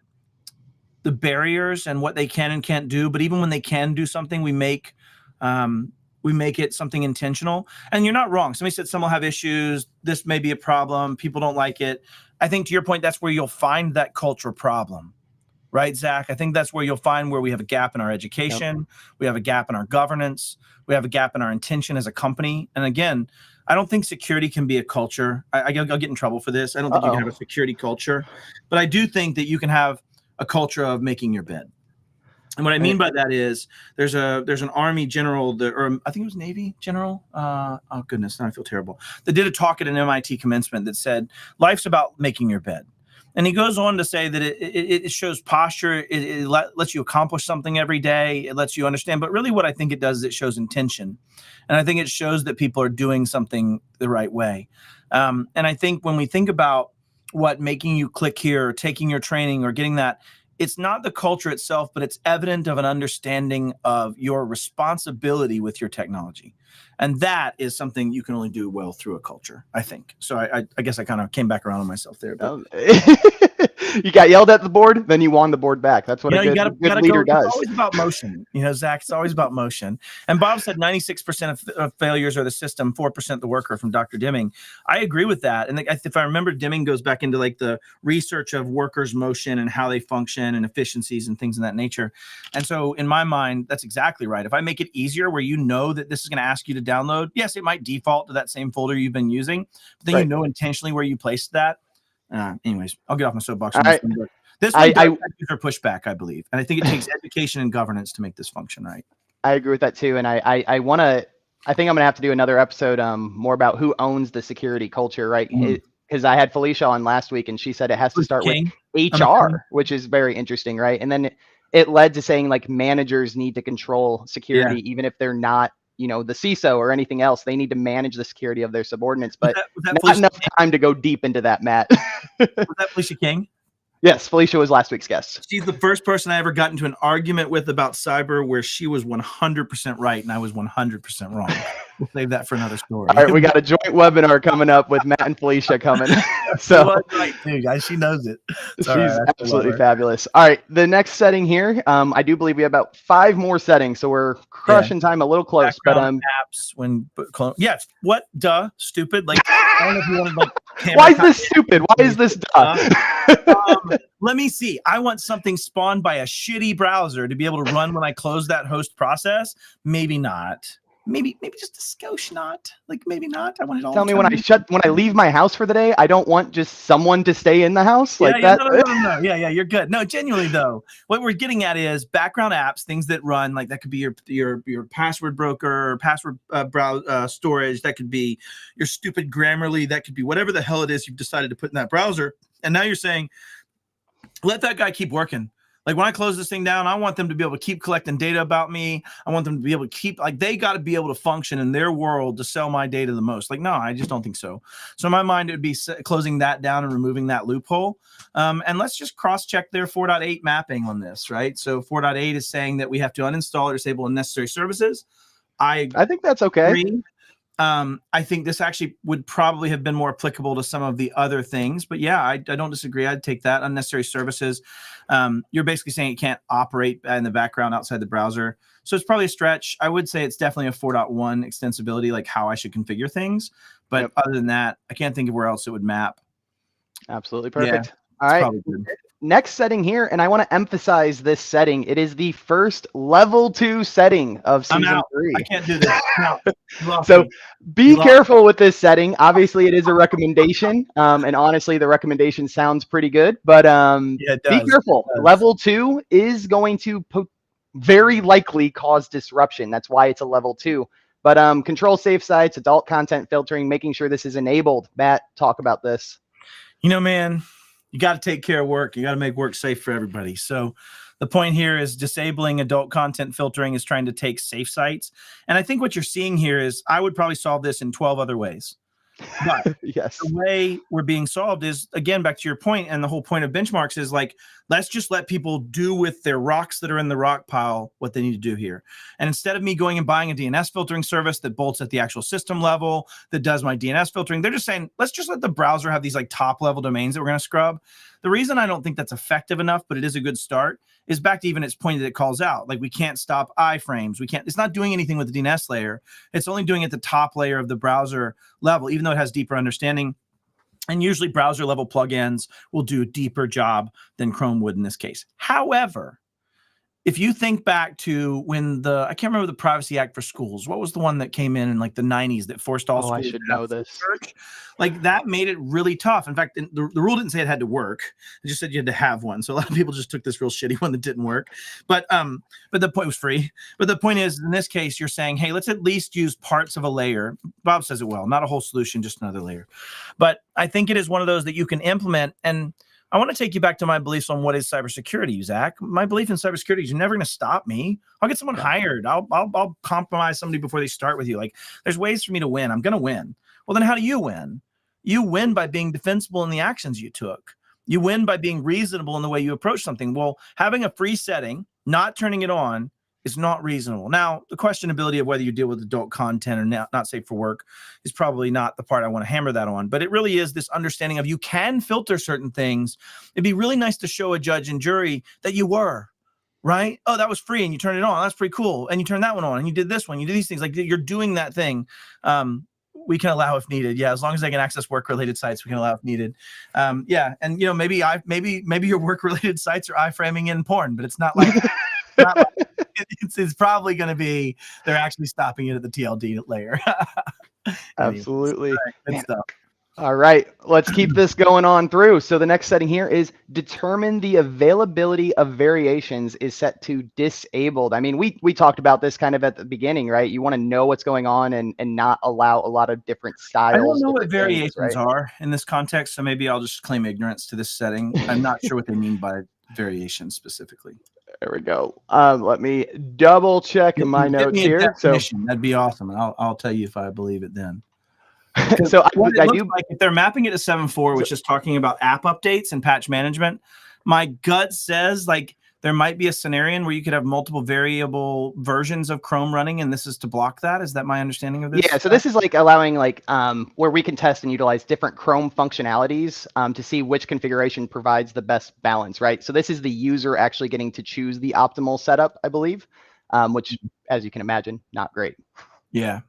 the barriers and what they can and can't do, but even when they can do something, we make it something intentional. And you're not wrong. Somebody said some will have issues. This may be a problem. People don't like it. I think to your point, that's where you'll find that culture problem, right, Zach? I think that's where you'll find where we have a gap in our education. Yep. We have a gap in our governance. We have a gap in our intention as a company. And again, I don't think security can be a culture. I'll get in trouble for this. I don't think you can have a security culture, but I do think that you can have a culture of making your bed. And what I mean by that is there's an Army general, or I think it was Navy general. Oh goodness, now I feel terrible. That did a talk at an MIT commencement that said life's about making your bed. And he goes on to say that it shows posture. It lets you accomplish something every day. It lets you understand. But really what I think it does is it shows intention. And I think it shows that people are doing something the right way. And I think when we think about what making you click here or taking your training or getting that, it's not the culture itself, but it's evident of an understanding of your responsibility with your technology. And that is something you can only do well through a culture, I think. So I guess I kind of came back around on myself there. But. You got yelled at the board, then you won the board back. That's what a good leader does. It's always about motion. You know, Zach, it's always about motion. And Bob said 96% of failures are the system, 4% the worker, from Dr. Deming. I agree with that. And if I remember, Deming goes back into like the research of workers' motion and how they function and efficiencies and things of that nature. And so in my mind, that's exactly right. If I make it easier where you know that this is going to ask you to download, yes, it might default to that same folder you've been using, but then you know intentionally where you placed that. Anyways, I'll get off my soapbox on this one. But this one does user pushback, I believe. And I think it takes education and governance to make this function right. I agree with that too. And I think I'm going to have to do another episode more about who owns the security culture, right? Because I had Felicia on last week and she said it has to start with HR, which is very interesting, right? And then it led to saying like managers need to control security, even if they're not, you know, the CISO or anything else. They need to manage the security of their subordinates, but not enough time to go deep into that, Matt. Was that Felicia King? Yes, Felicia was last week's guest. She's the first person I ever got into an argument with about cyber where she was 100% right and I was 100% wrong. We'll save that for another story. All right, we got a joint webinar coming up with Matt and Felicia coming. So right too, guys, she knows it. She's absolutely fabulous. All right, the next setting here, I do believe we have about 5 more settings, so we're crushing time a little close. Background apps when what? Duh, stupid. Like I don't know if you want to like. Why is this stupid? Why is this duh? Let me see. I want something spawned by a shitty browser to be able to run when I close that host process. Maybe not. maybe just a skosh not, like maybe not. I want it all. Tell me when I leave my house for the day, I don't want just someone to stay in the house like that. No. Yeah, you're good. No, genuinely though, what we're getting at is background apps, things that run, like that could be your password broker, password storage. That could be your stupid Grammarly. That could be whatever the hell it is you've decided to put in that browser. And now you're saying, let that guy keep working. Like when I close this thing down, I want them to be able to keep collecting data about me. I want them to be able to keep, like, they got to be able to function in their world to sell my data the most. Like, no, I just don't think so. So in my mind, it would be closing that down and removing that loophole. And let's just cross-check their 4.8 mapping on this, right? So 4.8 is saying that we have to uninstall or disable unnecessary services. I think that's okay. Agree. I think this actually would probably have been more applicable to some of the other things, but yeah, I don't disagree. I'd take that. Unnecessary services. You're basically saying it can't operate in the background outside the browser. So it's probably a stretch. I would say it's definitely a 4.1 extensibility, like how I should configure things. But other than that, I can't think of where else it would map. Absolutely perfect. Yeah, all right. Next setting here, and I want to emphasize this setting. It is the first level 2 setting of season 3. I can't do this. No. So be careful with this setting. Obviously, it is a recommendation, and honestly, the recommendation sounds pretty good. But be careful. Level 2 is going to very likely cause disruption. That's why it's a level 2. But control safe sites, adult content filtering, making sure this is enabled. Matt, talk about this. You know, man, you got to take care of work. You got to make work safe for everybody. So the point here is disabling adult content filtering is trying to take safe sites. And I think what you're seeing here is I would probably solve this in 12 other ways. But yes, the way we're being solved is, again, back to your point, and the whole point of benchmarks is like, let's just let people do with their rocks that are in the rock pile what they need to do here. And instead of me going and buying a DNS filtering service that bolts at the actual system level, that does my DNS filtering, they're just saying, let's just let the browser have these like top level domains that we're going to scrub. The reason I don't think that's effective enough, but it is a good start, is back to even its point that it calls out. Like we can't stop iframes. We can't, it's not doing anything with the DNS layer. It's only doing it the top layer of the browser level, even though it has deeper understanding. And usually browser level plugins will do a deeper job than Chrome would in this case. However, if you think back to when I can't remember the Privacy Act for schools. What was the one that came in like the 90s that forced all schools I should know this. Search? Like that made it really tough. In fact, the rule didn't say it had to work. It just said you had to have one. So a lot of people just took this real shitty one that didn't work. But the point was free. But the point is, in this case, you're saying, hey, let's at least use parts of a layer. Bob says it well, not a whole solution, just another layer. But I think it is one of those that you can implement. And I want to take you back to my beliefs on what is cybersecurity, Zach. My belief in cybersecurity is you're never going to stop me. I'll get someone hired. I'll compromise somebody before they start with you. Like there's ways for me to win. I'm going to win. Well, then how do you win? You win by being defensible in the actions you took. You win by being reasonable in the way you approach something. Well, having a free setting, not turning it on, is not reasonable. Now, the questionability of whether you deal with adult content or not safe for work is probably not the part I want to hammer that on, but it really is this understanding of you can filter certain things. It'd be really nice to show a judge and jury that you were, right? Oh, that was free and you turned it on. That's pretty cool. And you turned that one on and you did this one. You did these things. Like you're doing that thing. We can allow if needed. Yeah, as long as they can access work-related sites, we can allow if needed. Yeah, and you know, maybe your work-related sites are iframing in porn, but it's not like it's probably going to be they're actually stopping it at the TLD layer. Absolutely. Good stuff. All right, let's keep this going on through. So the next setting here is determine the availability of variations is set to disabled. I mean, we talked about this kind of at the beginning, right? You want to know what's going on and not allow a lot of different styles. I don't know what variations are in this context, so maybe I'll just claim ignorance to this setting. I'm not sure what they mean by variations specifically. There we go. Let me double check my notes here. So that'd be awesome. And I'll tell you if I believe it then. So I do like if they're mapping it to 7.4, which is talking about app updates and patch management. My gut says like there might be a scenario where you could have multiple variable versions of Chrome running, and this is to block that. Is that my understanding of this? Yeah. So this is like allowing like where we can test and utilize different Chrome functionalities to see which configuration provides the best balance, right? So this is the user actually getting to choose the optimal setup, I believe, which, as you can imagine, not great. Yeah.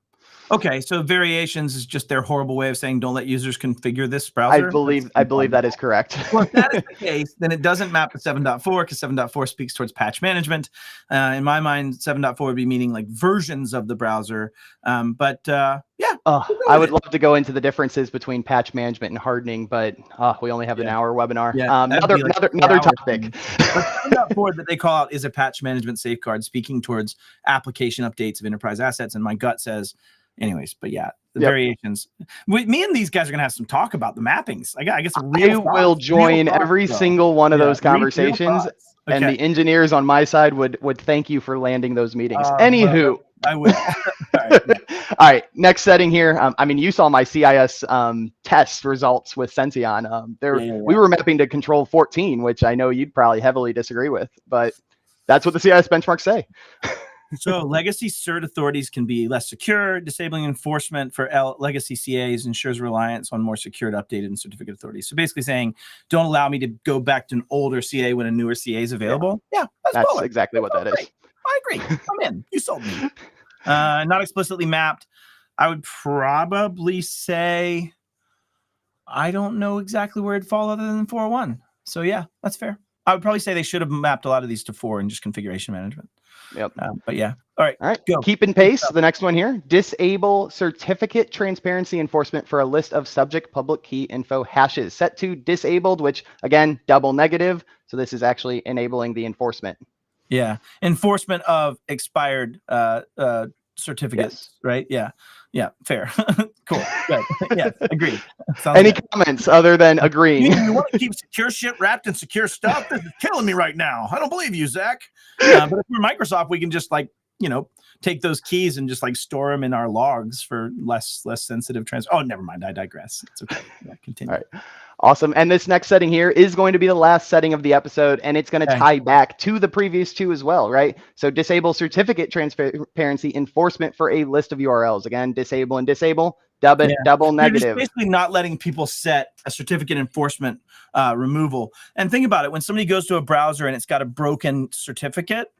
Okay, so variations is just their horrible way of saying don't let users configure this browser. I believe that is correct. Well, if that is the case, then it doesn't map to 7.4 because 7.4 speaks towards patch management. In my mind, 7.4 would be meaning like versions of the browser. Yeah. I would love to go into the differences between patch management and hardening, but we only have an hour webinar. Yeah, Another topic. 7.4 that they call out is a patch management safeguard speaking towards application updates of enterprise assets. And my gut says, anyways, but yeah, the variations. Me and these guys are going to have some talk about the mappings. I guess I will join every single one of those conversations. And the engineers on my side would thank you for landing those meetings. Anywho. I will. All right. Next setting here. I mean, you saw my CIS test results with Senteon. We were mapping to control 14, which I know you'd probably heavily disagree with, but that's what the CIS benchmarks say. So legacy cert authorities can be less secure. Disabling enforcement for legacy CAs ensures reliance on more secured, updated, and certificate authorities. So basically saying, don't allow me to go back to an older CA when a newer CA is available. Yeah, that's exactly what that is. I agree. I'm in. You sold me. Not explicitly mapped. I would probably say, I don't know exactly where it'd fall other than 401. So yeah, that's fair. I would probably say they should have mapped a lot of these to 4 and just configuration management. Yep. But yeah. All right. Go. Keeping pace. The next one here. Disable certificate transparency enforcement for a list of subject public key info hashes. Set to disabled, which again, double negative. So this is actually enabling the enforcement. Yeah. Enforcement of expired certificates, right? Yeah. Yeah. Fair. Cool. Good. Yes. Agreed. Any comments other than agreeing? You want to keep secure shit wrapped in secure stuff? This is killing me right now. I don't believe you, Zach. But if we're Microsoft, we can just take those keys and just store them in our logs for less sensitive Oh, never mind. I digress. It's okay. Yeah, continue. All right. Awesome. And this next setting here is going to be the last setting of the episode, and it's going to tie back to the previous two as well, right? So disable certificate transparency enforcement for a list of URLs. Again, disable and disable, double negative. You're basically not letting people set a certificate enforcement removal. And think about it. When somebody goes to a browser and it's got a broken certificate,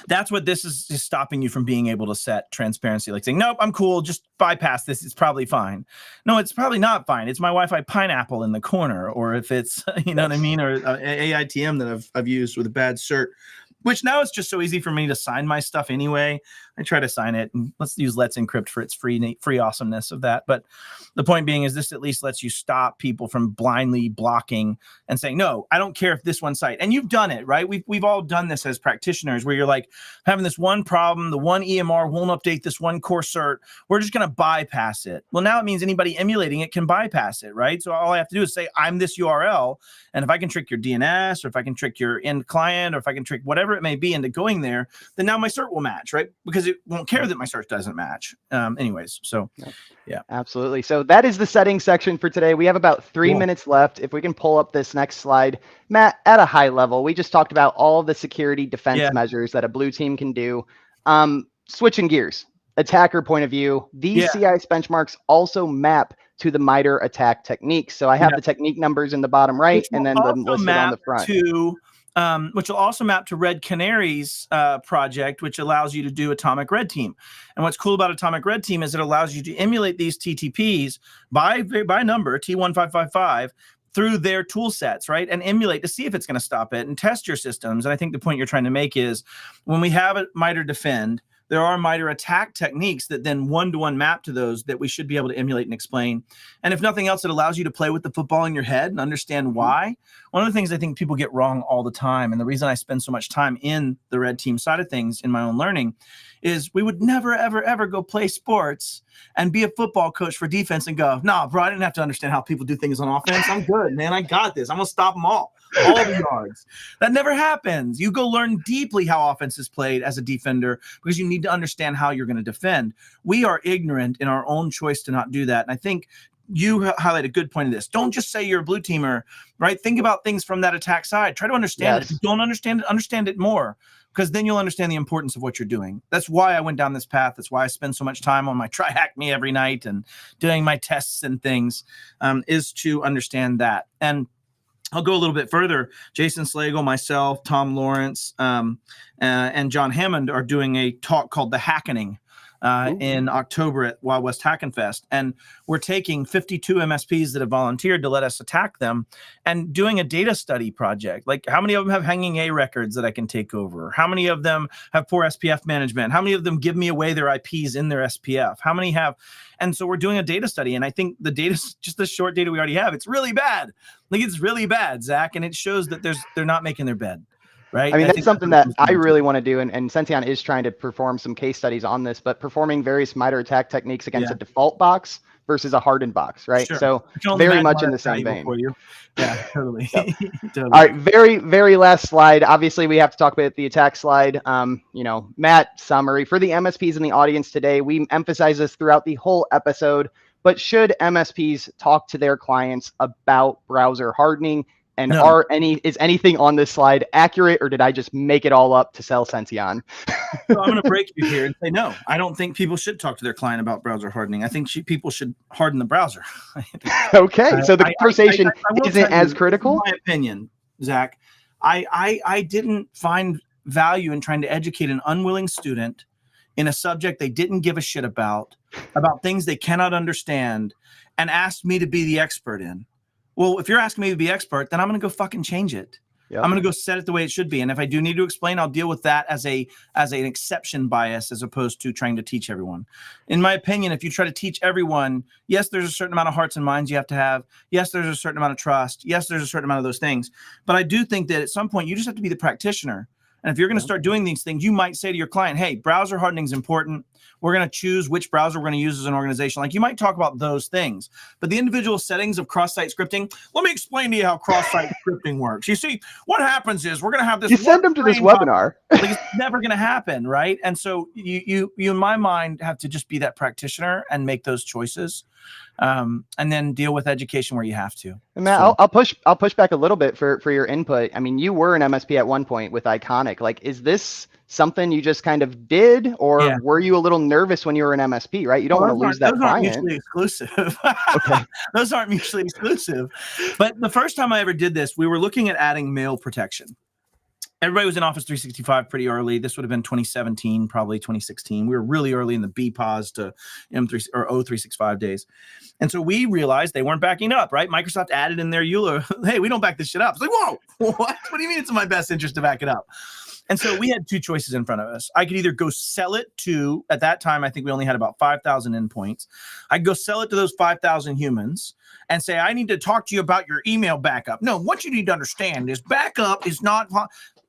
that's what this is stopping you from being able to set transparency, like saying, nope, I'm cool, just bypass this, it's probably fine. No, it's probably not fine. It's my Wi-Fi pineapple in the corner, or if it's, you know what I mean, or AITM that I've used with a bad cert, which now it's just so easy for me to sign my stuff anyway. I try to sign it, and let's use Let's Encrypt for its free awesomeness of that. But the point being is this at least lets you stop people from blindly blocking and saying, no, I don't care if this one site, and you've done it, right? We've all done this as practitioners where you're like having this one problem, the one EMR won't update this one core cert. We're just going to bypass it. Well, now it means anybody emulating it can bypass it, right? So all I have to do is say, I'm this URL. And if I can trick your DNS, or if I can trick your end client, or if I can trick whatever it may be into going there, then now my cert will match, right? Because it won't care that my cert doesn't match. Anyways, so yeah. Absolutely. So that is the settings section for today. We have about 3 minutes left. If we can pull up this next slide, Matt, at a high level, we just talked about all the security defense measures that a blue team can do. Switching gears, attacker point of view, these CIS benchmarks also map to the MITRE attack techniques. So I have the technique numbers in the bottom right, and then them listed on the front. Which will also map to Red Canary's project, which allows you to do Atomic Red Team. And what's cool about Atomic Red Team is it allows you to emulate these TTPs by number, T1555, through their tool sets, right? And emulate to see if it's going to stop it and test your systems. And I think the point you're trying to make is when we have a MITRE defend, there are MITRE attack techniques that then one-to-one map to those that we should be able to emulate and explain. And if nothing else, it allows you to play with the football in your head and understand why. One of the things I think people get wrong all the time, and the reason I spend so much time in the red team side of things in my own learning, is we would never, ever, ever go play sports and be a football coach for defense and go, nah, bro, I didn't have to understand how people do things on offense. I'm good, man. I got this. I'm going to stop them all the yards. That never happens. You go learn deeply how offense is played as a defender because you need to understand how you're going to defend. We are ignorant in our own choice to not do that. And I think you highlight a good point of this. Don't just say you're a blue teamer, right? Think about things from that attack side. Try to understand it. If you don't understand it more, because then you'll understand the importance of what you're doing. That's why I went down this path. That's why I spend so much time on my Try Hack Me every night and doing my tests and things, is to understand that. And I'll go a little bit further. Jason Slagle, myself, Tom Lawrence, and John Hammond are doing a talk called The Hackening. in October at Wild West Hack and Fest. And we're taking 52 MSPs that have volunteered to let us attack them and doing a data study project. Like, how many of them have hanging A records that I can take over? How many of them have poor SPF management? How many of them give me away their IPs in their SPF? How many have? And so we're doing a data study. And I think the data, just the short data we already have, it's really bad. Like, it's really bad, Zach. And it shows that they're not making their bed. Right. I mean, that's something that I really want to do. And Senteon is trying to perform some case studies on this, but performing various MITRE attack techniques against a default box versus a hardened box, right? Sure. So very much in the same vein. For you. Yeah, totally. Totally. All right. Very last slide. Obviously, we have to talk about the attack slide. You know, Matt, summary for the MSPs in the audience today. We emphasize this throughout the whole episode, but should MSPs talk to their clients about browser hardening? And no. Is anything on this slide accurate, or did I just make it all up to sell Senteon? So I'm going to break you here and say, no, I don't think people should talk to their client about browser hardening. I think people should harden the browser. Okay. So the conversation isn't as critical? In my opinion, Zach, I didn't find value in trying to educate an unwilling student in a subject they didn't give a shit about things they cannot understand, and asked me to be the expert in. Well, if you're asking me to be expert, then I'm going to go fucking change it. Yep. I'm going to go set it the way it should be. And if I do need to explain, I'll deal with that as an exception bias, as opposed to trying to teach everyone. In my opinion, if you try to teach everyone, yes, there's a certain amount of hearts and minds you have to have. Yes, there's a certain amount of trust. Yes, there's a certain amount of those things. But I do think that at some point you just have to be the practitioner. And if you're going to start doing these things, you might say to your client, hey, browser hardening is important. We're going to choose which browser we're going to use as an organization. Like, you might talk about those things, but the individual settings of cross-site scripting, let me explain to you how cross-site scripting works. You see, what happens is we're going to have this. You send them to this webinar. Like, it's never going to happen, right? And so you in my mind have to just be that practitioner and make those choices, and then deal with education where you have to. And Matt, so, I'll push back a little bit for your input. I mean, you were an MSP at one point with Iconic. Like, is this something you just kind of did, or were you a little nervous when you were an MSP, right? You don't want to lose that client. Those aren't mutually exclusive. Okay. Those aren't mutually exclusive. But the first time I ever did this, we were looking at adding mail protection. Everybody was in Office 365 pretty early. This would have been 2017, probably 2016. We were really early in the BPOS to M3 or O365 days. And so we realized they weren't backing up, right? Microsoft added in their EULA, hey, we don't back this shit up. It's like, whoa, what? What do you mean it's in my best interest to back it up? And so we had two choices in front of us. I could either go sell it to, at that time, I think we only had about 5,000 endpoints. I could go sell it to those 5,000 humans and say, I need to talk to you about your email backup. No, what you need to understand is backup is not...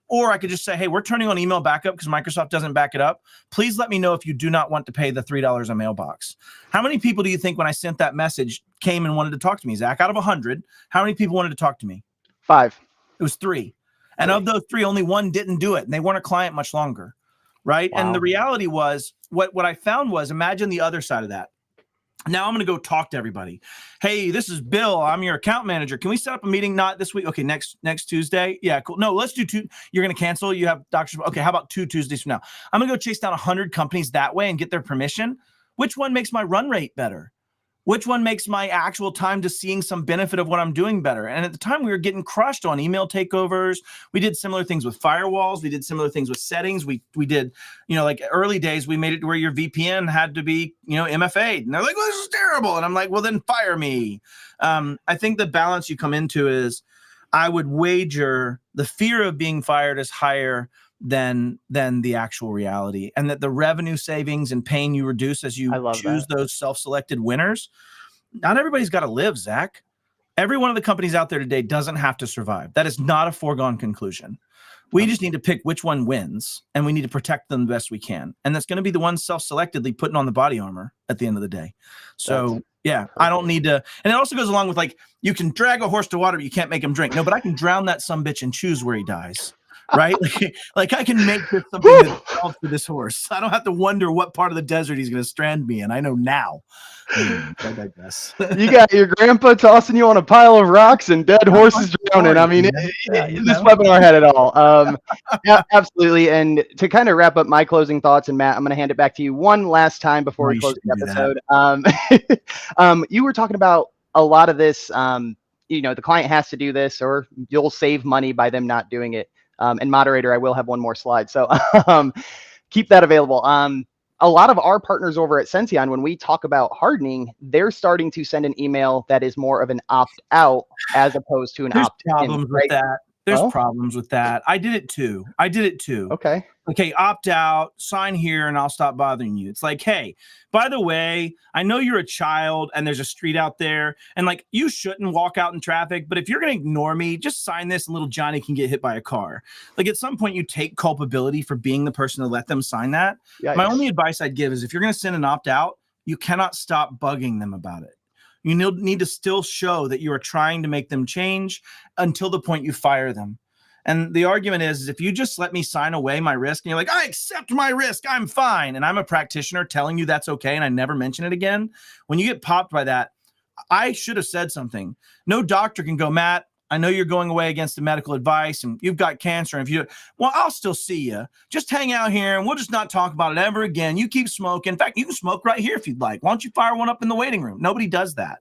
Or I could just say, hey, we're turning on email backup because Microsoft doesn't back it up. Please let me know if you do not want to pay the $3 a mailbox. How many people do you think when I sent that message came and wanted to talk to me, Zach? Out of 100, how many people wanted to talk to me? 5. It was 3. And of those 3, only 1 didn't do it. And they weren't a client much longer, right? Wow. And the reality was, what I found was, imagine the other side of that. Now I'm going to go talk to everybody. Hey, this is Bill. I'm your account manager. Can we set up a meeting? Not this week. Okay, next Tuesday. Yeah, cool. No, let's do 2. You're going to cancel. You have doctors. Okay, how about 2 Tuesdays from now? I'm going to go chase down 100 companies that way and get their permission. Which one makes my run rate better? Which one makes my actual time to seeing some benefit of what I'm doing better? And at the time, we were getting crushed on email takeovers. We did similar things with firewalls. We did similar things with settings. We did, like early days, we made it where your VPN had to be, MFA'd. And they're like, well, this is terrible. And I'm like, well, then fire me. I think the balance you come into is, I would wager the fear of being fired is higher than the actual reality, and that the revenue savings and pain you reduce as you choose those self-selected winners. Not everybody's got to live, Zach. Every one of the companies out there today doesn't have to survive. That is not a foregone conclusion. We just need to pick which one wins, and we need to protect them the best we can. And that's going to be the one self-selectedly putting on the body armor at the end of the day. So I don't need to. And it also goes along with, like, you can drag a horse to water, but you can't make him drink. No, but I can drown that sumbitch and choose where he dies. Right? like I can make this something that's solved for this horse. I don't have to wonder what part of the desert he's going to strand me in. I know now. I digress. You got your grandpa tossing you on a pile of rocks and dead horses drowning. I mean, this webinar had it all. Yeah, absolutely. And to kind of wrap up my closing thoughts, and Matt, I'm going to hand it back to you one last time before we close the episode. You were talking about a lot of this, the client has to do this, or you'll save money by them not doing it. And moderator, I will have one more slide. So keep that available. a lot of our partners over at Senteon, when we talk about hardening, they're starting to send an email that is more of an opt-out as opposed to an opt-in. There's problems with that. There's Well, problems with that. I did it too. Okay. Okay, opt out, sign here, and I'll stop bothering you. It's like, hey, by the way, I know you're a child and there's a street out there, and like you shouldn't walk out in traffic, but if you're going to ignore me, just sign this and little Johnny can get hit by a car. Like at some point, you take culpability for being the person to let them sign that. Yikes. My only advice I'd give is if you're going to send an opt out, you cannot stop bugging them about it. You need to still show that you are trying to make them change until the point you fire them. And the argument is if you just let me sign away my risk and you're like, I accept my risk, I'm fine. And I'm a practitioner telling you that's okay. And I never mention it again. When you get popped by that, I should have said something. No doctor can go, Matt, I know you're going away against the medical advice and you've got cancer. And if you, well, I'll still see you. Just hang out here and we'll just not talk about it ever again. You keep smoking. In fact, you can smoke right here if you'd like. Why don't you fire one up in the waiting room? Nobody does that.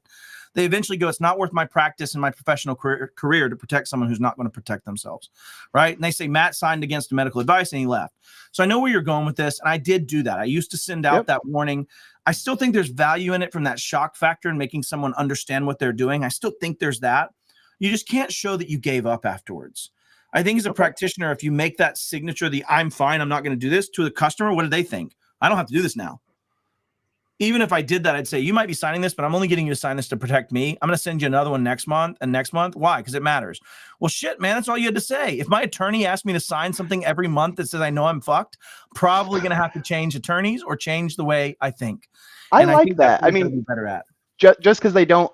They eventually go, it's not worth my practice and my professional career to protect someone who's not going to protect themselves, right? And they say, Matt signed against the medical advice and he left. So I know where you're going with this, and I did do that. I used to send out that warning. I still think there's value in it from that shock factor and making someone understand what they're doing. I still think there's that. You just can't show that you gave up afterwards. I think as a practitioner, if you make that signature, the I'm fine, I'm not going to do this, to the customer, what do they think? I don't have to do this now. Even if I did that, I'd say, you might be signing this, but I'm only getting you to sign this to protect me. I'm going to send you another one next month and next month. Why? Because it matters. Well, shit, man, that's all you had to say. If my attorney asked me to sign something every month that says I know I'm fucked, probably going to have to change attorneys or change the way I think. I like that. I mean, better at. Just because they don't,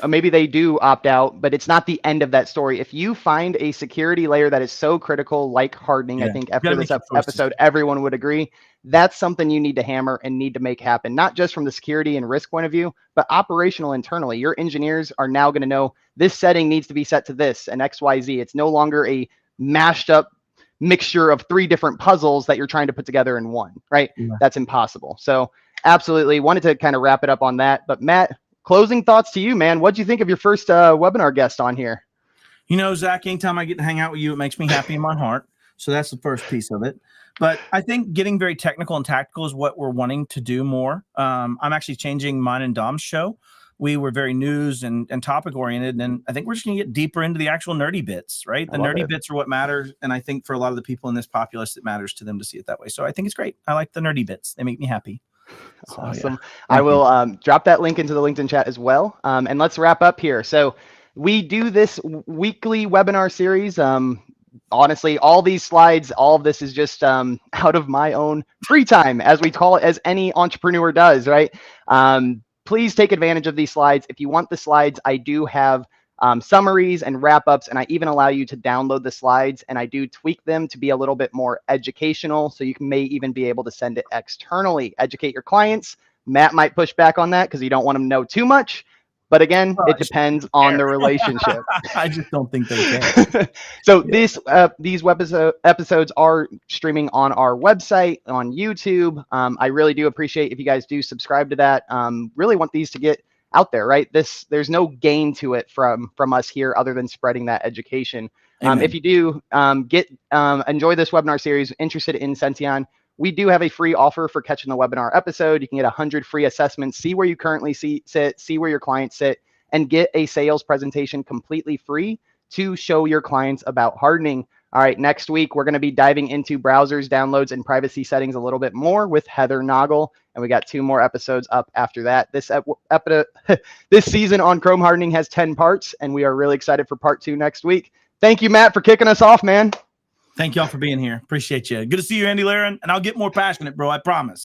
maybe they do opt out, but it's not the end of that story. If you find a security layer that is so critical, like hardening, I think after this episode, everyone would agree, that's something you need to hammer and need to make happen, not just from the security and risk point of view, but operational internally. Your engineers are now going to know this setting needs to be set to this and XYZ. It's no longer a mashed up mixture of 3 different puzzles that you're trying to put together in one, right? Yeah. That's impossible. So absolutely wanted to kind of wrap it up on that. But Matt, closing thoughts to you, man. What'd you think of your first webinar guest on here? You know, Zach, anytime I get to hang out with you, it makes me happy in my heart. So that's the first piece of it. But I think getting very technical and tactical is what we're wanting to do more. I'm actually changing mine and Dom's show. We were very news and topic oriented. And I think we're just going to get deeper into the actual nerdy bits, right? The nerdy bits are what matters. And I think for a lot of the people in this populace, it matters to them to see it that way. So I think it's great. I like the nerdy bits. They make me happy. Awesome. So, yeah. I will drop that link into the LinkedIn chat as well. And let's wrap up here. So we do this weekly webinar series. Honestly, all these slides, all of this is just out of my own free time, as we call it, as any entrepreneur does, right? Please take advantage of these slides. If you want the slides, I do have summaries and wrap-ups, and I even allow you to download the slides, and I do tweak them to be a little bit more educational, so you may even be able to send it externally. Educate your clients. Matt might push back on that because you don't want them to know too much. But again, it depends on the relationship. I just don't think they can. So these episodes are streaming on our website, on YouTube. I really do appreciate if you guys do subscribe to that. Really want these to get out there, right? There's no gain to it from us here other than spreading that education. If you do enjoy this webinar series, interested in Senteon, we do have a free offer for catching the webinar episode. You can get 100 free assessments, see where you currently sit, see where your clients sit, and get a sales presentation completely free to show your clients about hardening. All right, next week, we're going to be diving into browsers, downloads, and privacy settings a little bit more with Heather Noggle, and we got 2 more episodes up after that. This season on Chrome hardening has 10 parts, and we are really excited for part 2 next week. Thank you, Matt, for kicking us off, man. Thank y'all for being here. Appreciate you. Good to see you, Andy Laren, and I'll get more passionate, bro. I promise.